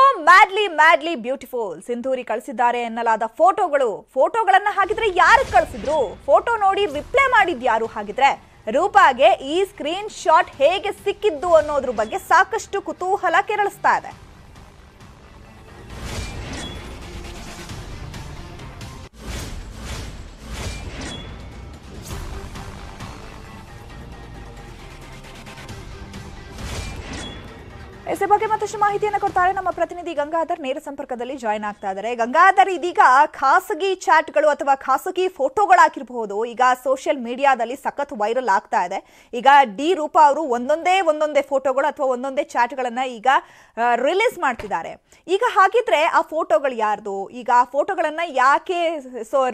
ಮ್ಯಾಡ್ಲಿ ಬ್ಯೂಟಿಫುಲ್ ಸಿಂಧೂರಿ ಕಳಿಸಿದ್ದಾರೆ ಎನ್ನಲಾದ ಫೋಟೋಗಳನ್ನ ಹಾಗಿದ್ರೆ ಯಾರು ಕಳಿಸಿದ್ರು? ಫೋಟೋ ನೋಡಿ ರಿಪ್ಲೈ ಮಾಡಿದ್ಯಾರು? ಹಾಗಿದ್ರೆ ರೂಪಾಗೆ ಈ ಸ್ಕ್ರೀನ್ ಶಾಟ್ ಹೇಗೆ ಸಿಕ್ಕಿದ್ದು ಅನ್ನೋದ್ರ ಬಗ್ಗೆ ಸಾಕಷ್ಟು ಕುತೂಹಲ ಕೆರಳಿಸ್ತಾ ಇದೆ. ಇದ್ರ ಬಗ್ಗೆ ಮತ್ತಷ್ಟು ಮಾಹಿತಿಯನ್ನು ಕೊಡ್ತಾರೆ ನಮ್ಮ ಪ್ರತಿನಿಧಿ ಗಂಗಾಧರ್. ನೇರ ಸಂಪರ್ಕದಲ್ಲಿ ಜಾಯಿನ್ ಆಗ್ತಾ ಇದ್ದಾರೆ. ಗಂಗಾಧರ್, ಇದೀಗ ಖಾಸಗಿ ಚಾಟ್ಗಳು ಅಥವಾ ಖಾಸಗಿ ಫೋಟೋಗಳಾಗಿರಬಹುದು ಈಗ ಸೋಷಿಯಲ್ ಮೀಡಿಯಾದಲ್ಲಿ ಸಖತ್ ವೈರಲ್ ಆಗ್ತಾ ಇದೆ. ಈಗ ಡಿ ರೂಪ ಅವರು ಒಂದೊಂದೇ ಫೋಟೋಗಳು ಅಥವಾ ಒಂದೊಂದೇ ಚಾಟ್ಗಳನ್ನ ಈಗ ರಿಲೀಸ್ ಮಾಡ್ತಿದ್ದಾರೆ. ಈಗ ಹಾಗಿದ್ರೆ ಆ ಫೋಟೋಗಳು ಯಾರ್ದು? ಈಗ ಆ ಫೋಟೋಗಳನ್ನ ಯಾಕೆ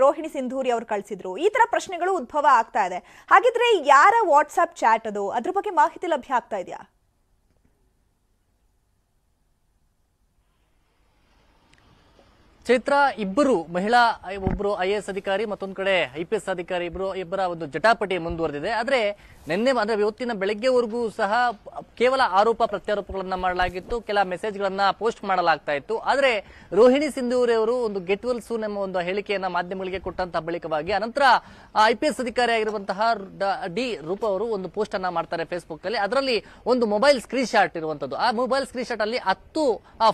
ರೋಹಿಣಿ ಸಿಂಧೂರಿ ಅವರು ಕಳಿಸಿದ್ರು? ಈ ತರ ಪ್ರಶ್ನೆಗಳು ಉದ್ಭವ ಆಗ್ತಾ ಇದೆ. ಹಾಗಿದ್ರೆ ಯಾರ ವಾಟ್ಸ್ಆಪ್ ಚಾಟ್ ಅದು? ಅದ್ರ ಬಗ್ಗೆ ಮಾಹಿತಿ ಲಭ್ಯ ಆಗ್ತಾ ಇದೆಯಾ? ಚೈತ್ರ, ಇಬ್ಬರು ಮಹಿಳಾ, ಒಬ್ಬರು IAS ಅಧಿಕಾರಿ, ಮತ್ತೊಂದು ಕಡೆ IPS ಅಧಿಕಾರಿ, ಇಬ್ಬರ ಒಂದು ಜಟಾಪಟಿ ಮುಂದುವರೆದಿದೆ. ಆದ್ರೆ ನಿನ್ನೆ ಅಂದ್ರೆ ಇವತ್ತಿನ ಬೆಳಗ್ಗೆವರೆಗೂ ಸಹ ಕೇವಲ ಆರೋಪ ಪ್ರತ್ಯಾರೋಪಗಳನ್ನ ಮಾಡಲಾಗಿತ್ತು, ಕೆಲ ಮೆಸೇಜ್ಗಳನ್ನ ಪೋಸ್ಟ್ ಮಾಡಲಾಗ್ತಾ ಇತ್ತು. ಆದ್ರೆ ರೋಹಿಣಿ ಸಿಂಧೂರಿ ಅವರು ಒಂದು ಗೆಟ್ ವೆಲ್ ಸೂನ್ ಎಂಬ ಒಂದು ಹೇಳಿಕೆಯನ್ನ ಮಾಧ್ಯಮಗಳಿಗೆ ಕೊಟ್ಟಂತಹ ಬಳಿಕವಾಗಿ ಅನಂತರ IPS ಅಧಿಕಾರಿ ಆಗಿರುವಂತಹ ಡಿ ರೂಪ ಅವರು ಒಂದು ಪೋಸ್ಟ್ ಅನ್ನ ಮಾಡ್ತಾರೆ ಫೇಸ್ಬುಕ್ ಅಲ್ಲಿ. ಅದರಲ್ಲಿ ಒಂದು ಮೊಬೈಲ್ ಸ್ಕ್ರೀನ್ ಶಾಟ್ ಇರುವಂತದ್ದು. ಆ ಮೊಬೈಲ್ ಸ್ಕ್ರೀನ್ ಶಾಟ್ ಅಲ್ಲಿ 10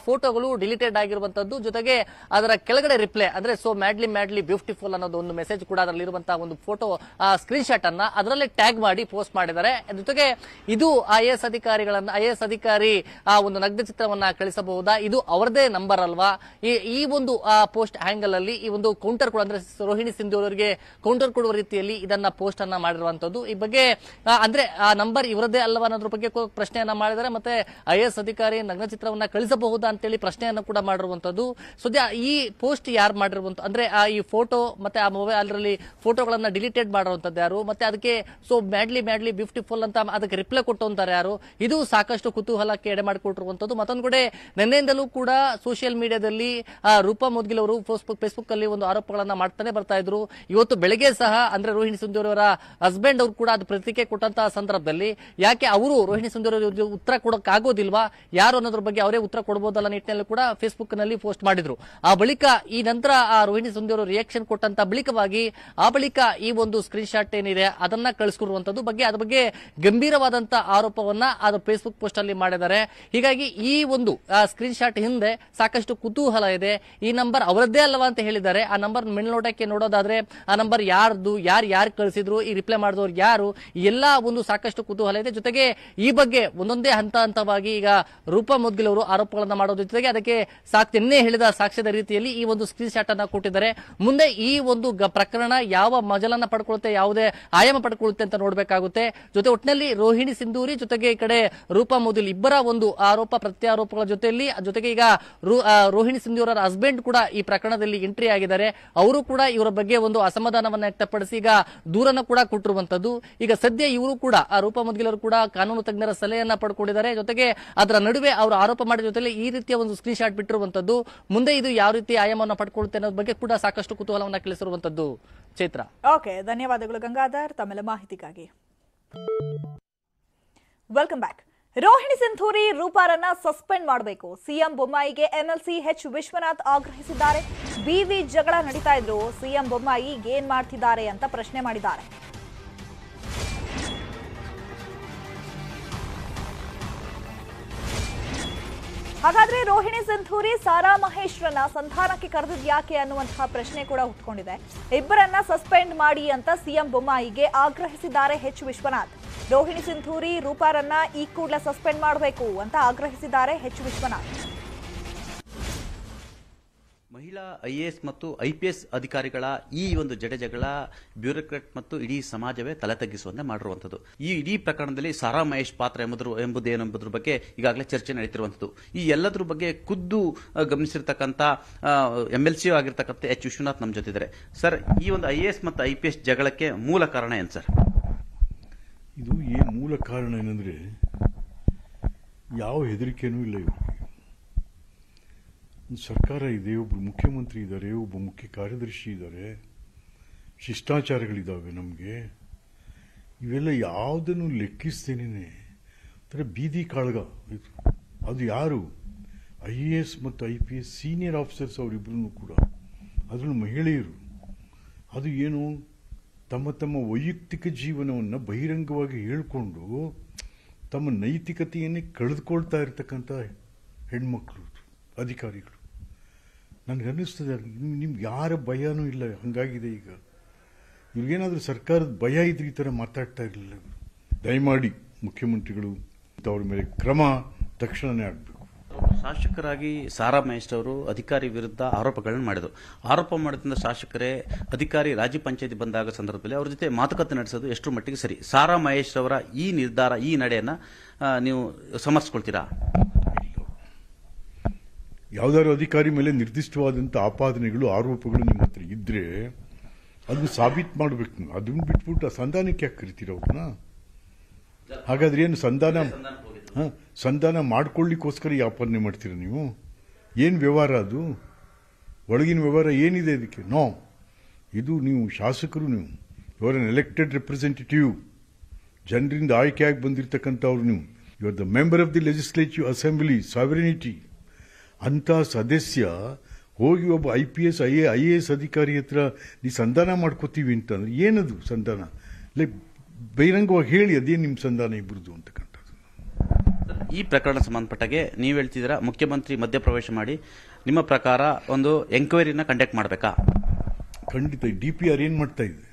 ಫೋಟೋಗಳು ಡಿಲಿಟೆಡ್ ಆಗಿರುವಂತದ್ದು, ಜೊತೆಗೆ ಅದರ ಕೆಳಗಡೆ ರಿಪ್ಲೈ ಅಂದ್ರೆ ಸೋ ಮ್ಯಾಡ್ಲಿ ಬ್ಯೂಟಿಫುಲ್ ಅನ್ನೋದು ಒಂದು ಮೆಸೇಜ್ ಕೂಡ ಅದರಲ್ಲಿ ಇರುವಂತಹ ಒಂದು ಫೋಟೋ ಸ್ಕ್ರೀನ್ ಶಾಟ್ ಅನ್ನ ಅದರಲ್ಲೇ ಟ್ಯಾಗ್ ಮಾಡಿ ಪೋಸ್ಟ್ ಮಾಡಿದ್ದಾರೆ. ಜೊತೆಗೆ ಇದು IAS ಅಧಿಕಾರಿ ಒಂದು ನಗ್ನ ಚಿತ್ರವನ್ನ ಕಳಿಸಬಹುದಾ, ಇದು ಅವರದೇ ನಂಬರ್ ಅಲ್ವಾ, ಈ ಒಂದು ಪೋಸ್ಟ್ ಹ್ಯಾಂಗಲ್ ಅಲ್ಲಿ ಈ ಒಂದು ಕೌಂಟರ್ ಕೂಡ ಅಂದ್ರೆ ರೋಹಿಣಿ ಸಿಂಧೂರಿ ಅವರಿಗೆ ಕೌಂಟರ್ ಕೊಡುವ ರೀತಿಯಲ್ಲಿ ಇದನ್ನ ಪೋಸ್ಟ್ ಅನ್ನ ಮಾಡಿರುವಂತದ್ದು. ಈ ಬಗ್ಗೆ ಅಂದ್ರೆ ಆ ನಂಬರ್ ಇವರದೇ ಅಲ್ವಾ ಅನ್ನೋದ್ರ ಬಗ್ಗೆ ಪ್ರಶ್ನೆಯನ್ನ ಮಾಡಿದ್ದಾರೆ. ಮತ್ತೆ IAS ಅಧಿಕಾರಿ ನಗ್ನ ಚಿತ್ರವನ್ನ ಕಳಿಸಬಹುದಾ ಅಂತೇಳಿ ಪ್ರಶ್ನೆಯನ್ನ ಕೂಡ ಮಾಡಿರುವಂತದ್ದು. ಸದ್ಯ ಈ ಈ ಪೋಸ್ಟ್ ಯಾರು ಮಾಡಿರುವಂತ ಅಂದ್ರೆ ಈ ಫೋಟೋ ಮತ್ತೆ ಆ ಮೊಬೈಲ್ ಅದರಲ್ಲಿ ಫೋಟೋಗಳನ್ನ ಡಿಲೀಟೆಡ್ ಮಾಡಿರುವಂತದ್ದು ಯಾರು, ಮತ್ತೆ ಅದಕ್ಕೆ ಸೊ ಮ್ಯಾಡ್ಲಿ ಬ್ಯೂಟಿಫುಲ್ ಅಂತ ಅದಕ್ಕೆ ರಿಪ್ಲೈ ಕೊಟ್ಟಂತಾರೆ ಯಾರು, ಇದು ಸಾಕಷ್ಟು ಕುತೂಹಲಕ್ಕೆ ಎಡೆ ಮಾಡಿಕೊಟ್ಟಿರುವಂತದ್ದು. ಮತ್ತೊಂದು ಕಡೆ ನಿನ್ನೆಯಿಂದಲೂ ಕೂಡ ಸೋಷಿಯಲ್ ಮೀಡಿಯಾದಲ್ಲಿ ರೂಪಾ ಮುದ್ಗಿಲ್ ಅವರು ಫೇಸ್ಬುಕ್ ಅಲ್ಲಿ ಒಂದು ಆರೋಪಗಳನ್ನ ಮಾಡ್ತಾನೆ ಬರ್ತಾ ಇದ್ರು. ಇವತ್ತು ಬೆಳಗ್ಗೆ ಸಹ ಅಂದ್ರೆ ರೋಹಿಣಿ ಸಿಂಧೂರಿ ಅವರ ಹಸ್ಬೆಂಡ್ ಅವರು ಕೂಡ ಅದು ಪ್ರತಿಕ್ರಿಯೆ ಕೊಟ್ಟಂತಹ ಸಂದರ್ಭದಲ್ಲಿ ಯಾಕೆ ಅವರು ರೋಹಿಣಿ ಸಿಂಧೂರಿ ಅವರಿಗೆ ಉತ್ತರ ಕೊಡಕ್ ಆಗೋದಿಲ್ವಾ, ಯಾರು ಅನ್ನೋದ್ರ ಬಗ್ಗೆ ಅವರೇ ಉತ್ತರ ಕೊಡಬಹುದಲ್ಲ ನಿಟ್ಟಿನಲ್ಲಿ ಕೂಡ ಫೇಸ್ಬುಕ್ ನಲ್ಲಿ ಪೋಸ್ಟ್ ಮಾಡಿದ್ರು. ಆ ಬಳಿಕ ಈ ನಂತರ ಆ ರೋಹಿಣಿ ಸಿಂಧೂರಿ ಅವರು ರಿಯಾಕ್ಷನ್ ಕೊಟ್ಟಂತ ಬಳಿಕವಾಗಿ ಈ ಒಂದು ಸ್ಕ್ರೀನ್ ಶಾಟ್ ಏನಿದೆ ಅದನ್ನ ಕಳಿಸ್ಕೊಡುವಂತದ್ದು ಬಗ್ಗೆ ಅದ್ರ ಬಗ್ಗೆ ಗಂಭೀರವಾದಂತ ಆರೋಪವನ್ನ ಅದು ಫೇಸ್ಬುಕ್ ಪೋಸ್ಟ್ ಅಲ್ಲಿ ಮಾಡಿದ್ದಾರೆ. ಹೀಗಾಗಿ ಈ ಒಂದು ಸ್ಕ್ರೀನ್ ಶಾಟ್ ಹಿಂದೆ ಸಾಕಷ್ಟು ಕುತೂಹಲ ಇದೆ. ಈ ನಂಬರ್ ಅವರದ್ದೇ ಅಲ್ಲವಾ ಅಂತ ಹೇಳಿದ್ದಾರೆ. ಆ ನಂಬರ್ ಮೇಲ್ನೋಟಕ್ಕೆ ನೋಡೋದಾದ್ರೆ ಆ ನಂಬರ್ ಯಾರ್ದು, ಯಾರು ಕಳಿಸಿದ್ರು, ಈ ರಿಪ್ಲೈ ಮಾಡಿದವ್ರು ಯಾರು, ಎಲ್ಲ ಒಂದು ಸಾಕಷ್ಟು ಕುತೂಹಲ ಇದೆ. ಜೊತೆಗೆ ಈ ಬಗ್ಗೆ ಒಂದೊಂದೇ ಹಂತವಾಗಿ ಈಗ ರೂಪಾ ಮುದ್ಗಿಲ್ ಅವರು ಆರೋಪಗಳನ್ನ ಮಾಡೋದ್ರ ಜೊತೆಗೆ ಅದಕ್ಕೆ ನಿನ್ನೆ ಹೇಳಿದ ಸಾಕ್ಷ್ಯದ ರೀತಿಯಲ್ಲಿ ಈ ಒಂದು ಸ್ಕ್ರೀನ್ ಶಾಟ್ ಅನ್ನ ಕೊಟ್ಟಿದ್ದಾರೆ. ಮುಂದೆ ಈ ಒಂದು ಪ್ರಕರಣ ಯಾವ ಮಜಲನ್ನ ಪಡ್ಕೊಳ್ಳುತ್ತೆ, ಯಾವುದೇ ಆಯಾಮ ಪಡ್ಕೊಳ್ಳುತ್ತೆ ಅಂತ ನೋಡ್ಬೇಕಾಗುತ್ತೆ. ಜೊತೆ ಒಟ್ಟಿನಲ್ಲಿ ರೋಹಿಣಿ ಸಿಂಧೂರಿ ಜೊತೆಗೆ ಈ ಕಡೆ ರೂಪಾ ಮುದ್ಗಿಲ್ ಇಬ್ಬರ ಒಂದು ಆರೋಪ ಪ್ರತ್ಯಾರೋಪಗಳ ಜೊತೆಗೆ ಈಗ ರೋಹಿಣಿ ಸಿಂಧೂರಿ ಅವರ ಹಸ್ಬೆಂಡ್ ಕೂಡ ಈ ಪ್ರಕರಣದಲ್ಲಿ ಎಂಟ್ರಿ ಆಗಿದ್ದಾರೆ. ಅವರು ಕೂಡ ಇವರ ಬಗ್ಗೆ ಒಂದು ಅಸಮಾಧಾನವನ್ನ ವ್ಯಕ್ತಪಡಿಸಿ ಈಗ ದೂರನ್ನ ಕೂಡ ಕೊಟ್ಟಿರುವಂತದ್ದು. ಈಗ ಸದ್ಯ ಇವರು ಕೂಡ ರೂಪಾ ಮುದ್ಗಿಲ್ ಅವರು ಕೂಡ ಕಾನೂನು ತಜ್ಞರ ಸಲಹೆಯನ್ನ ಪಡ್ಕೊಂಡಿದ್ದಾರೆ. ಜೊತೆಗೆ ಅದರ ನಡುವೆ ಅವರು ಆರೋಪ ಮಾಡಿದ ಜೊತೆಲಿ ಈ ರೀತಿಯ ಒಂದು ಸ್ಕ್ರೀನ್ ಶಾಟ್ ಬಿಟ್ಟಿರುವಂತದ್ದು. ಮುಂದೆ ಇದು ಯಾವ ರೀತಿ ಆಯಾಮವನ್ನು ಪಡ್ಕೊಳ್ಳುತ್ತೆ ಅನ್ನೋದ್ರ ಬಗ್ಗೆ ಕೂಡ ಸಾಕಷ್ಟು ಕುತೂಹಲವನ್ನ ಕೆಳಿಸಿರುವಂತದ್ದು. ಚೈತ್ರ, ಓಕೆ, ಧನ್ಯವಾದಗಳು ಗಂಗಾಧರ್ ತಮ್ಮೆಲ್ಲ ಮಾಹಿತಿಗಾಗಿ. Welcome back. ರೋಹಿಣಿ ಸಿಂಧೂರಿ ರೂಪಾರನ್ನ ಸಸ್ಪೆಂಡ್ ಮಾಡಬೇಕು, ಸಿಎಂ ಬೊಮ್ಮಾಯಿಗೆ ಎಂಎಲ್ಸಿ ಎಚ್ ವಿಶ್ವನಾಥ್ ಆಗ್ರಹಿಸಿದ್ದಾರೆ. ಬಿವಿ ಜಗಳ ನಡೀತಾ ಇದ್ರು, ಸಿಎಂ ಬೊಮ್ಮಾಯಿ ಏನ್ ಮಾಡ್ತಿದ್ದಾರೆ ಅಂತ ಪ್ರಶ್ನೆ ಮಾಡಿದ್ದಾರೆ. ಹಾಗಾದ್ರೆ ರೋಹಿಣಿ ಸಿಂಧೂರಿ ಸಾರಾ ಮಹೇಶ್ರನ್ನ ಸಂಧಾನಕ್ಕೆ ಕರೆದಿದ್ಯಾಕೆ ಅನ್ನುವಂತಹ ಪ್ರಶ್ನೆ ಕೂಡ ಹುಟ್ಕೊಂಡಿದೆ. ಇಬ್ಬರನ್ನ ಸಸ್ಪೆಂಡ್ ಮಾಡಿ ಅಂತ ಸಿಎಂ ಬೊಮ್ಮಾಯಿಗೆ ಆಗ್ರಹಿಸಿದ್ದಾರೆ ಎಚ್ ವಿಶ್ವನಾಥ್. ರೋಹಿಣಿ ಸಿಂಧೂರಿ ರೂಪಾರನ್ನ ಈ ಕೂಡಲೇ ಸಸ್ಪೆಂಡ್ ಮಾಡಬೇಕು ಅಂತ ಆಗ್ರಹಿಸಿದ್ದಾರೆ ಎಚ್ ವಿಶ್ವನಾಥ್. ಮಹಿಳಾ IAS ಮತ್ತು IPS ಅಧಿಕಾರಿಗಳ ಈ ಒಂದು ಜಗಳ ಬ್ಯೂರೋಕ್ರಾಟ್ ಮತ್ತು ಇಡೀ ಸಮಾಜವೇ ತಲೆ ತಗ್ಗಿಸುವಂತೆ ಮಾಡಿರುವಂಥದ್ದು. ಈ ಇಡೀ ಪ್ರಕರಣದಲ್ಲಿ ಸಾರಾ ಮಹೇಶ್ ಪಾತ್ರ ಎಂಬುದೇನೆಂಬುದ್ರ ಬಗ್ಗೆ ಈಗಾಗಲೇ ಚರ್ಚೆ ನಡೀತಿರುವಂಥದ್ದು. ಈ ಎಲ್ಲದ್ರ ಬಗ್ಗೆ ಖುದ್ದು ಗಮನಿಸಿರ್ತಕ್ಕಂಥ MLC ಆಗಿರ್ತಕ್ಕಂಥ ಎಚ್ ವಿಶ್ವನಾಥ್ ನಮ್ಮ ಜೊತೆ. ಸರ್, ಈ ಒಂದು IAS ಮತ್ತು IPS ಜಗಳಕ್ಕೆ ಮೂಲ ಕಾರಣ ಏನು ಸರ್? ಇದು ಏನು ಮೂಲ ಕಾರಣ ಏನಂದ್ರೆ ಯಾವ ಹೆದರಿಕೆನೂ ಇಲ್ಲ. ಇವ್ರಿಗೆ ಸರ್ಕಾರ ಇದೆ, ಒಬ್ಬರು ಮುಖ್ಯಮಂತ್ರಿ ಇದ್ದಾರೆ, ಒಬ್ಬ ಮುಖ್ಯ ಕಾರ್ಯದರ್ಶಿ ಇದ್ದಾರೆ, ಶಿಷ್ಟಾಚಾರಗಳಿದ್ದಾವೆ ನಮಗೆ. ಇವೆಲ್ಲ ಯಾವುದನ್ನು ಲೆಕ್ಕಿಸ್ತೇನೆ ಬೀದಿ ಕಾಳಗ. ಅದು ಯಾರು? IAS ಮತ್ತು IPS ಸೀನಿಯರ್ ಆಫೀಸರ್ಸ್ ಅವರಿಬ್ಬರೂ ಕೂಡ, ಅದನ್ನು ಮಹಿಳೆಯರು. ಅದು ಏನು, ತಮ್ಮ ತಮ್ಮ ವೈಯಕ್ತಿಕ ಜೀವನವನ್ನು ಬಹಿರಂಗವಾಗಿ ಹೇಳಿಕೊಂಡು ತಮ್ಮ ನೈತಿಕತೆಯನ್ನೇ ಕಳೆದುಕೊಳ್ತಾ ಇರತಕ್ಕಂಥ ಹೆಣ್ಮಕ್ಳು ಅಧಿಕಾರಿಗಳು. ನನಗನ್ನಿಸ್ತದೆ ನಿಮ್ಗೆ ಯಾರ ಭಯನೂ ಇಲ್ಲ, ಹಂಗಾಗಿದೆ ಈಗ. ಇವ್ರಿಗೇನಾದರೂ ಸರ್ಕಾರದ ಭಯ ಇದ್ರೆ ಈ ಥರ ಮಾತಾಡ್ತಾ ಇರಲಿಲ್ಲ. ದಯಮಾಡಿ ಮುಖ್ಯಮಂತ್ರಿಗಳು ಅವ್ರ ಮೇಲೆ ಕ್ರಮ ತಕ್ಷಣನೇ ಆಗಬೇಕು. ಶಾಸಕರಾಗಿ ಸಾರಾ ಮಹೇಶ್ ಅವರು ಅಧಿಕಾರಿ ವಿರುದ್ಧ ಆರೋಪಗಳನ್ನು ಮಾಡಿದರು. ಆರೋಪ ಮಾಡಿದ ಶಾಸಕರೇ ಅಧಿಕಾರಿ ರಾಜ್ಯ ಪಂಚಾಯತಿ ಬಂದಾಗ ಸಂದರ್ಭದಲ್ಲಿ ಅವ್ರ ಜೊತೆ ಮಾತುಕತೆ ನಡೆಸೋದು ಎಷ್ಟರ ಮಟ್ಟಿಗೆ ಸರಿ? ಸಾರಾ ಮಹೇಶ್ ಅವರ ಈ ನಿರ್ಧಾರ, ಈ ನಡೆಯನ್ನ ನೀವು ಸಮರ್ಥಿಸ್ಕೊಳ್ತೀರಾ? ಯಾವ್ದಾದ್ರು ಅಧಿಕಾರಿ ಮೇಲೆ ನಿರ್ದಿಷ್ಟವಾದಂಥ ಆಪಾದನೆಗಳು, ಆರೋಪಗಳು ನಿಮ್ಮ ಹತ್ರ ಇದ್ರೆ ಅದನ್ನು ಸಾಬೀತು ಮಾಡಬೇಕು. ನೀವು ಅದನ್ನು ಬಿಟ್ಬಿಟ್ಟು ಸಂಧಾನಕ್ಕೆ ಯಾಕೆ ಕರಿತೀರ ಅವ್ರನ್ನ? ಹಾಗಾದ್ರೆ ಏನು ಸಂಧಾನ ಮಾಡ್ಕೊಳ್ಳಿಕ್ಕೋಸ್ಕರ ಈ ಆಪಾದನೆ ಮಾಡ್ತೀರ ನೀವು? ಏನು ವ್ಯವಹಾರ ಅದು? ಒಳಗಿನ ವ್ಯವಹಾರ ಏನಿದೆ ಇದಕ್ಕೆ? ನೋ, ಇದು ನೀವು ಶಾಸಕರು, ನೀವು you are an elected representative, ಜನರಿಂದ ಆಯ್ಕೆಯಾಗಿ ಬಂದಿರತಕ್ಕಂಥವ್ರು ನೀವು. You are the member of the legislative assembly, sovereignty. ಅಂತ ಸದಸ್ಯ ಹೋಗಿ ಒಬ್ಬ IPS IAS ಅಧಿಕಾರಿ ಹತ್ರ ನೀವು ಸಂಧಾನ ಮಾಡ್ಕೋತೀವಿ ಅಂತಂದ್ರೆ ಏನದು ಸಂಧಾನ? ಲೈಕ್ ಬಹಿರಂಗವಾಗಿ ಹೇಳಿ, ಅದೇನು ನಿಮ್ಮ ಸಂಧಾನ ಇಬ್ಬರದು ಅಂತಕ್ಕಂಥದ್ದು. ಈ ಪ್ರಕರಣ ಸಂಬಂಧಪಟ್ಟಾಗೆ ನೀವು ಹೇಳ್ತಿದ್ದೀರಾ ಮುಖ್ಯಮಂತ್ರಿ ಮಧ್ಯಪ್ರವೇಶ ಮಾಡಿ ನಿಮ್ಮ ಪ್ರಕಾರ ಒಂದು ಎಂಕ್ವೈರಿನ ಕಂಡಕ್ಟ್ ಮಾಡಬೇಕಾ? ಖಂಡಿತ. DPR ಏನು ಮಾಡ್ತಾ ಇದೆ?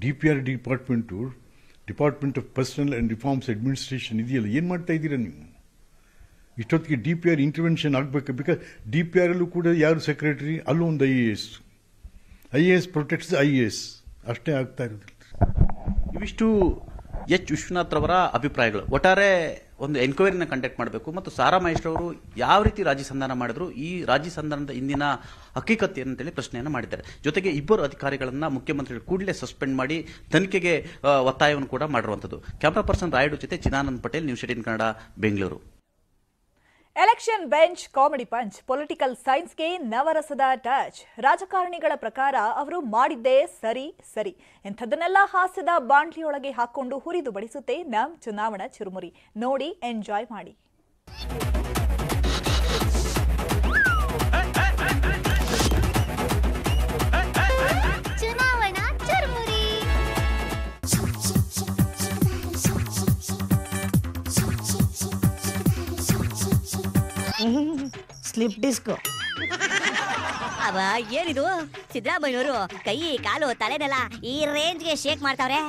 DPR department of personal and reforms administration ಇದೆಯಲ್ಲ, ಏನು ಮಾಡ್ತಾ ಇದ್ದೀರಾ ನೀವು? ಇಷ್ಟೊತ್ತಿಗೆ DPR ಇಂಟರ್ವೆನ್ಷನ್ ಆಗಬೇಕು. ಬಿಕಾಸ್ DPR ಅಲ್ಲೂ ಕೂಡ ಯಾರು ಸೆಕ್ರೆಟರಿ, ಅಲ್ಲೂ ಒಂದು IAS ಪ್ರೊಟೆಕ್ಟ್ಸ್ IAS, ಅಷ್ಟೇ ಆಗ್ತಾ ಇರೋದಿಲ್ಲ. ಇವಿಷ್ಟು ಎಚ್ ವಿಶ್ವನಾಥ್ ರವರ ಅಭಿಪ್ರಾಯಗಳು. ಒಟ್ಟಾರೆ ಒಂದು ಎನ್ಕ್ವೈರಿನ ಕಂಡಕ್ಟ್ ಮಾಡಬೇಕು ಮತ್ತು ಸಾರಾ ಮಹೇಶ್ ಅವರು ಯಾವ ರೀತಿ ರಾಜಿ ಸಂಧಾನ ಮಾಡಿದ್ರು, ಈ ರಾಜಿ ಸಂಧಾನದ ಹಿಂದಿನ ಹಕ್ಕಿಕತ್ ಏನಂತೇಳಿ ಪ್ರಶ್ನೆಯನ್ನು ಮಾಡಿದ್ದಾರೆ. ಜೊತೆಗೆ ಇಬ್ಬರು ಅಧಿಕಾರಿಗಳನ್ನ ಮುಖ್ಯಮಂತ್ರಿಗಳು ಕೂಡಲೇ ಸಸ್ಪೆಂಡ್ ಮಾಡಿ ತನಿಖೆಗೆ ಒತ್ತಾಯವನ್ನು ಕೂಡ ಮಾಡಿರುವಂಥದ್ದು. ಕ್ಯಾಮರಾ ಪರ್ಸನ್ ರಾಯುಡು ಜೊತೆ Chidanand Patel, news 18 Kannada, Bengaluru. Election bench comedy punch, political ಸೈನ್ಸ್ಗೆ ನವರಸದ ಟಚ್. ರಾಜಕಾರಣಿಗಳ ಪ್ರಕಾರ ಅವರು ಮಾಡಿದ್ದೇ ಸರಿ ಸರಿ, ಇಂಥದ್ದನ್ನೆಲ್ಲ ಹಾಸ್ಯದ ಬಾಂಡ್ಲಿಯೊಳಗೆ ಹಾಕೊಂಡು ಹುರಿದು ಬಡಿಸುತ್ತೆ ನಮ್ ಚುನಾವಣಾ ಚುರುಮುರಿ. ನೋಡಿ, ಎಂಜಾಯ್ ಮಾಡಿ. Slip disco. ಅವ ಏನಿದು, ಸಿದ್ದರಾಮಯ್ಯನವರು ಕೈ ಕಾಲು ತಲೆನೆಲ್ಲ ಈ ರೇಂಜ್ಗೆ ಶೇಕ್ ಮಾಡ್ತಾವ್ರೆ.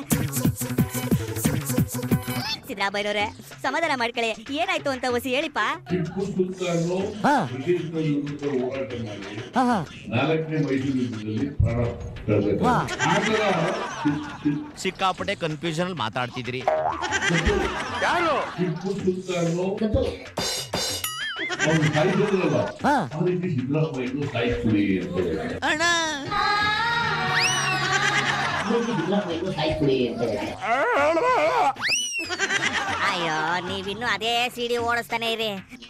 ಸಿದ್ದರಾಮಯ್ಯನವರೇ, ಸಮಾಧಾನ ಮಾಡ್ಕೊಳ್ಳಿ, ಏನಾಯ್ತು ಅಂತ ಹೊಸಿ ಹೇಳಿಪ್ಪ. ಸಿಕ್ಕಾಪಟ್ಟೆ ಕನ್ಫ್ಯೂಷನ್ ಅಲ್ಲಿ ಮಾತಾಡ್ತಿದ್ರಿ. ಅಯ್ಯೋ, ನೀವಿನ್ನು ಅದೇ ಸಿಡಿ ಓಡಿಸ್ತಾನೆ ಇರಿ.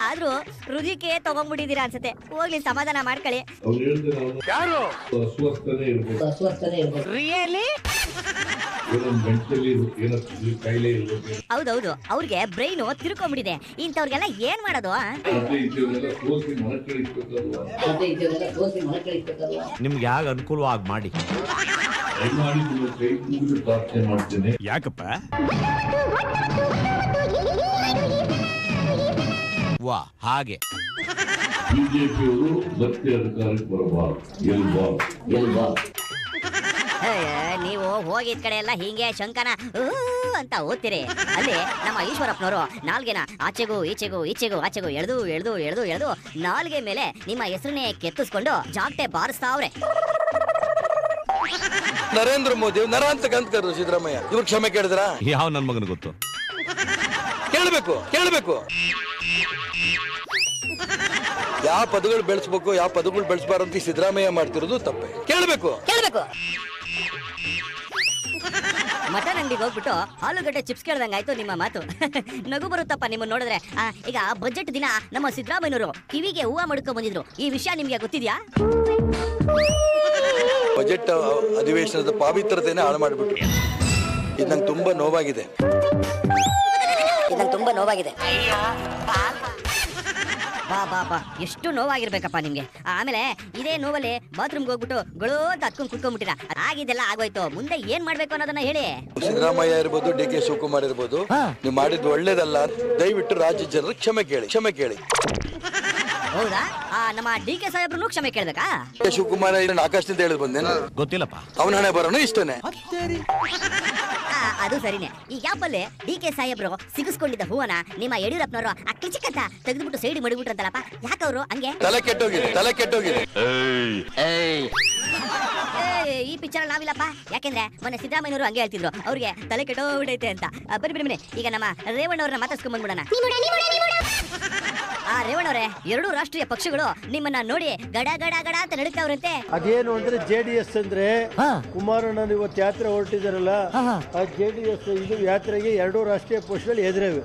ಆದ್ರೂ ಹೃದಯಕ್ಕೆ ತಗೊಂಡ್ಬಿಟ್ಟಿದ್ದೀರಾ ಅನ್ಸುತ್ತೆ. ಹೋಗ್ಲಿ, ಸಮಾಧಾನ ಮಾಡ್ಕೊಳ್ಳಿ. ರಿಯಲಿ? ಹೌದೌದು, ಅವ್ರಿಗೆ ಬ್ರೈನ್ ತಿರ್ಕೊಂಡ್ಬಿಟ್ಟಿದೆ. ಇಂಥವ್ರಿಗೆಲ್ಲ ಏನ್ ಮಾಡೋದು? ನಿಮ್ಗೆ ಯಾಕೆ ಅನುಕೂಲವಾಗಿ ಮಾಡಿ. ಯಾಕಪ್ಪ? ವಾ, ಹಾಗೆ ಬಿಜೆಪಿಯವರು ಮತ್ತೆ ಅಧಿಕಾರಕ್ಕೆ ಬರಬಾರದು. ನೀವು ಹೋಗಿದ ಕಡೆ ಎಲ್ಲ ಹಿಂಗೆ ಶಂಕನ ಅಂತ ಓದ್ತೀರಿ. ಅಲ್ಲಿ ನಮ್ಮ ಈಶ್ವರಪ್ಪನವರು ನಾಲ್ಗೆನ ಆಚೆಗೂ ಈಚೆಗೂ ಈಚೆಗೂ ಆಚೆಗೂ ಎಳೆದು ಎಳೆದು ಎಳೆದು ಎಳೆದು ನಾಲ್ಗೆ ಮೇಲೆ ನಿಮ್ಮ ಹೆಸರನ್ನೇ ಕೆತ್ತಿಸ್ಕೊಂಡು ಜಾಗಟೆ ಬಾರಿಸ್ತಾವ್ರೆ. ನರೇಂದ್ರ ಮೋದಿ ನರ ಅಂತ ಕಂತ್ಕರು ಸಿದ್ದರಾಮಯ್ಯ ಇವ್ರು ಕ್ಷಮೆ ಕೇಳಿದ್ರ? ಯಾವ ನನ್ ಮಗನ ಗೊತ್ತು? ಕೇಳಬೇಕು ಯಾವ ಪದಗಳು ಬೆಳೆಸ್ಬೇಕು, ಯಾವ ಪದಗಳು ಬೆಳೆಸಬಾರಂತ ಸಿದ್ದರಾಮಯ್ಯ ಮಾಡ್ತಿರೋದು ತಪ್ಪೆ. ಕೇಳಬೇಕು. ಮಟನ್ ಅಂಗಡಿಗೆ ಹೋಗ್ಬಿಟ್ಟು ಆಲೂಗಡ್ಡೆ ಚಿಪ್ಸ್ ಕೇಳ್ದಂಗಾಯ್ತು ನಿಮ್ಮ ಮಾತು. ನಗು ಬರುತ್ತಪ್ಪ ನಿಮ್ಮನ್ನ ನೋಡಿದ್ರೆ. ಈಗ ಬಜೆಟ್ ದಿನ ನಮ್ಮ ಸಿದ್ದರಾಮಯ್ಯನವರು ಕಿವಿಗೆ ಹೂವ ಮಡ್ಕೊಂಡ್ ಬಂದಿದ್ರು. ಈ ವಿಷಯ ನಿಮ್ಗೆ ಗೊತ್ತಿದ್ಯಾ? ಬಜೆಟ್ ಅಧಿವೇಶನದ ಪಾವಿತ್ರತೆನೇ ಹಾಳು ಮಾಡಿಬಿಟ್ರು. ಇದು ನಂಗೆ ತುಂಬಾ ನೋವಾಗಿದೆ. ಬಾ, ಎಷ್ಟು ನೋವಾಗಿರ್ಬೇಕಪ್ಪ ನಿಮ್ಗೆ. ಆಮೇಲೆ ಇದೇ ನೋವಲ್ಲಿ ಬಾತ್ರೂಮ್ಗೆ ಹೋಗ್ಬಿಟ್ಟು ಗಳು ಅಂತ ಹತ್ಕೊಂಡ್ ಕುತ್ಕೊಂಡ್ಬಿಟ್ಟಿರ. ಆಗಿದ್ದೆಲ್ಲ ಆಗೋಯ್ತು. ಮುಂದೆ ಏನ್ ಮಾಡ್ಬೇಕು ಅನ್ನೋದನ್ನ ಹೇಳಿ. ಸಿದ್ದರಾಮಯ್ಯ ಇರ್ಬೋದು, DK ಶಿವಕುಮಾರ್ ಇರ್ಬೋದು, ನೀವು ಮಾಡಿದ್ದು ಒಳ್ಳೇದಲ್ಲ. ದಯವಿಟ್ಟು ರಾಜ್ಯ ಜನರು ಕ್ಷಮೆ ಕೇಳಿ. ಹೌದಾ? ನಮ್ಮ DK ಸಾಹೇಬ್ರು ಕ್ಷಮೆ ಕೇಳ್ಬೇಕಾ? ಶಿವಕುಮಾರ್ ಆಕಾಶದಿಂದ ಹೇಳಿದ್ ಬಂದೇನ ಗೊತ್ತಿಲ್ಲಪ್ಪ. ಅವನ ಹಣೆ ಬರೋನು ಇಷ್ಟನೇ. ಅದು ಸರಿನೇ. ಈ ಗ್ಯಾಪಲ್ಲಿ DK ಸಾಹೇಬ್ರು ಸಿಗಿಸ್ಕೊಂಡಿದ್ದ ಹೂವನ ನಿಮ್ಮ ಯಡಿಯೂರಪ್ಪನವರು ಅಕ್ಕಿಚಿಕ್ಕಂತ ತೆಗೆದ್ಬಿಟ್ಟು ಸೈಡ್ ಮಾಡಿಬಿಟ್ರಂತಲ್ಲಪ್ಪ. ಯಾಕವ್ರು ಹಂಗೆ? ತಲೆ ಕೆಟ್ಟೋಗಿದೆ. ಈ ಪಿಕ್ಚರ್ ನಾವಿಲ್ಲಪ್ಪ. ಯಾಕೆಂದ್ರೆ ಮೊನ್ನೆ ಸಿದ್ದರಾಮಯ್ಯನವರು ಹಂಗೆ ಹೇಳ್ತಿದ್ರು, ಅವ್ರಿಗೆ ತಲೆ ಕೆಟ್ಟೋಗ್ಬಿಡೈತೆ ಅಂತ. ಬನ್ನಿ, ಈಗ ನಮ್ಮ ರೇವಣ್ಣವ್ರನ್ನ ಮಾತಾಡ್ಸ್ಕೊಂಡ್ ಬಂದ್ಬಿಡೋಣ. ರೇವಣ್ಣವ್ರೆ, ಎರಡೂ ರಾಷ್ಟ್ರೀಯ ಪಕ್ಷಗಳು ನಿಮ್ಮನ್ನ ನೋಡಿ ಗಡ ಗಡ ಗಡ ಅಂತ ನಡುತ್ತವ್ರಂತೆ. ಅದೇನು ಅಂದ್ರೆ JDS ಅಂದ್ರೆ ಕುಮಾರಣ್ಣ ಇವತ್ತು ಯಾತ್ರೆ ಹೊರಟಿದಾರಲ್ಲ, ಆ JDS ಇದು ಯಾತ್ರೆಗೆ ಎರಡೂ ರಾಷ್ಟ್ರೀಯ ಪಕ್ಷಗಳು ಎದುರವೆ.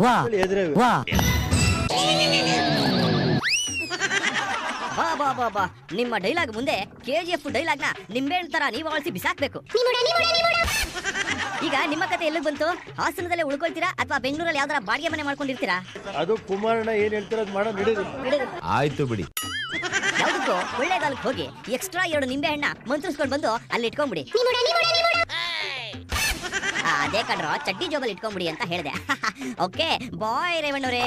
ಬಾ, ನಿಮ್ಮ ಡೈಲಾಗ್ ಮುಂದೆ KGF ಡೈಲಾಗ್ ನ ನಿಂಬೆಹಣ್ಣು ತರ ನೀವು ಆಳಿಸಿ ಬಿಸಾಕ್ಬೇಕು. ಈಗ ನಿಮ್ಮ ಕತೆ ಎಲ್ಲಿಗೆ ಬಂತು? ಹಾಸನದಲ್ಲೇ ಉಳ್ಕೊಳ್ತೀರಾ ಅಥವಾ ಬೆಂಗಳೂರಲ್ಲಿ ಯಾವ್ದಾರ ಬಾಡಿಗೆ ಮನೆ ಮಾಡ್ಕೊಂಡಿರ್ತೀರಾ? ಅದು ಕುಮಾರಣ್ಣ ಏನ್ ಹೇಳ್ತಾರ ಅದ್ ಮಾಡೋ ನಡೀರಿ. ಆಯ್ತು ಬಿಡಿ. ಯಾವ್ದಕ್ಕೂ ಕೊಳ್ಳೇಗಾಲಕ್ಕೆ ಹೋಗಿ ಎಕ್ಸ್ಟ್ರಾ 2 ನಿಂಬೆಹಣ್ಣ ಮಂತ್ರಿಸ್ಕೊಂಡು ಬಂದು ಅಲ್ಲಿ ಇಟ್ಕೊಂಡ್ಬಿಡಿ. ಅದೇ ಕಣ್ರೋ, ಚಡ್ಡಿ ಜೋಬಲ್ಲಿ ಇಟ್ಕೊಂಡ್ಬಿಡಿ ಅಂತ ಹೇಳಿದೆ. ಓಕೆ ಬಾಯ್ ರೇವಣ್ಣವ್ರೆ.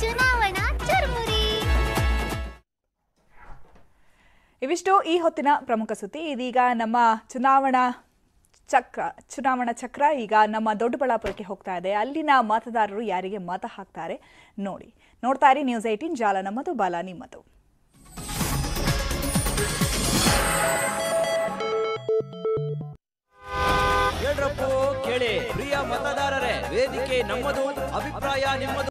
ಚುನಾವಣಾ ಚುರುಮುರಿ. ಇವಿಷ್ಟು ಈ ಹೊತ್ತಿನ ಪ್ರಮುಖ ಸುದ್ದಿ. ಇದೀಗ ನಮ್ಮ ಚುನಾವಣಾ ಚಕ್ರ ಈಗ ನಮ್ಮ ದೊಡ್ಡಬಳ್ಳಾಪುರಕ್ಕೆ ಹೋಗ್ತಾ ಇದೆ. ಅಲ್ಲಿನ ಮತದಾರರು ಯಾರಿಗೆ ಮತ ಹಾಕ್ತಾರೆ ನೋಡ್ತಾ ಇರಿ ನ್ಯೂಸ್ 18. ಜಾಲ ನಮ್ಮದು, ಬಾಲ ನಿಮ್ಮದು. ಕೇಳಿ ಪ್ರಿಯ ಮತದಾರರೇ, ವೇದಿಕೆ ನಮ್ಮದು, ಅಭಿಪ್ರಾಯ ನಿಮ್ಮದು.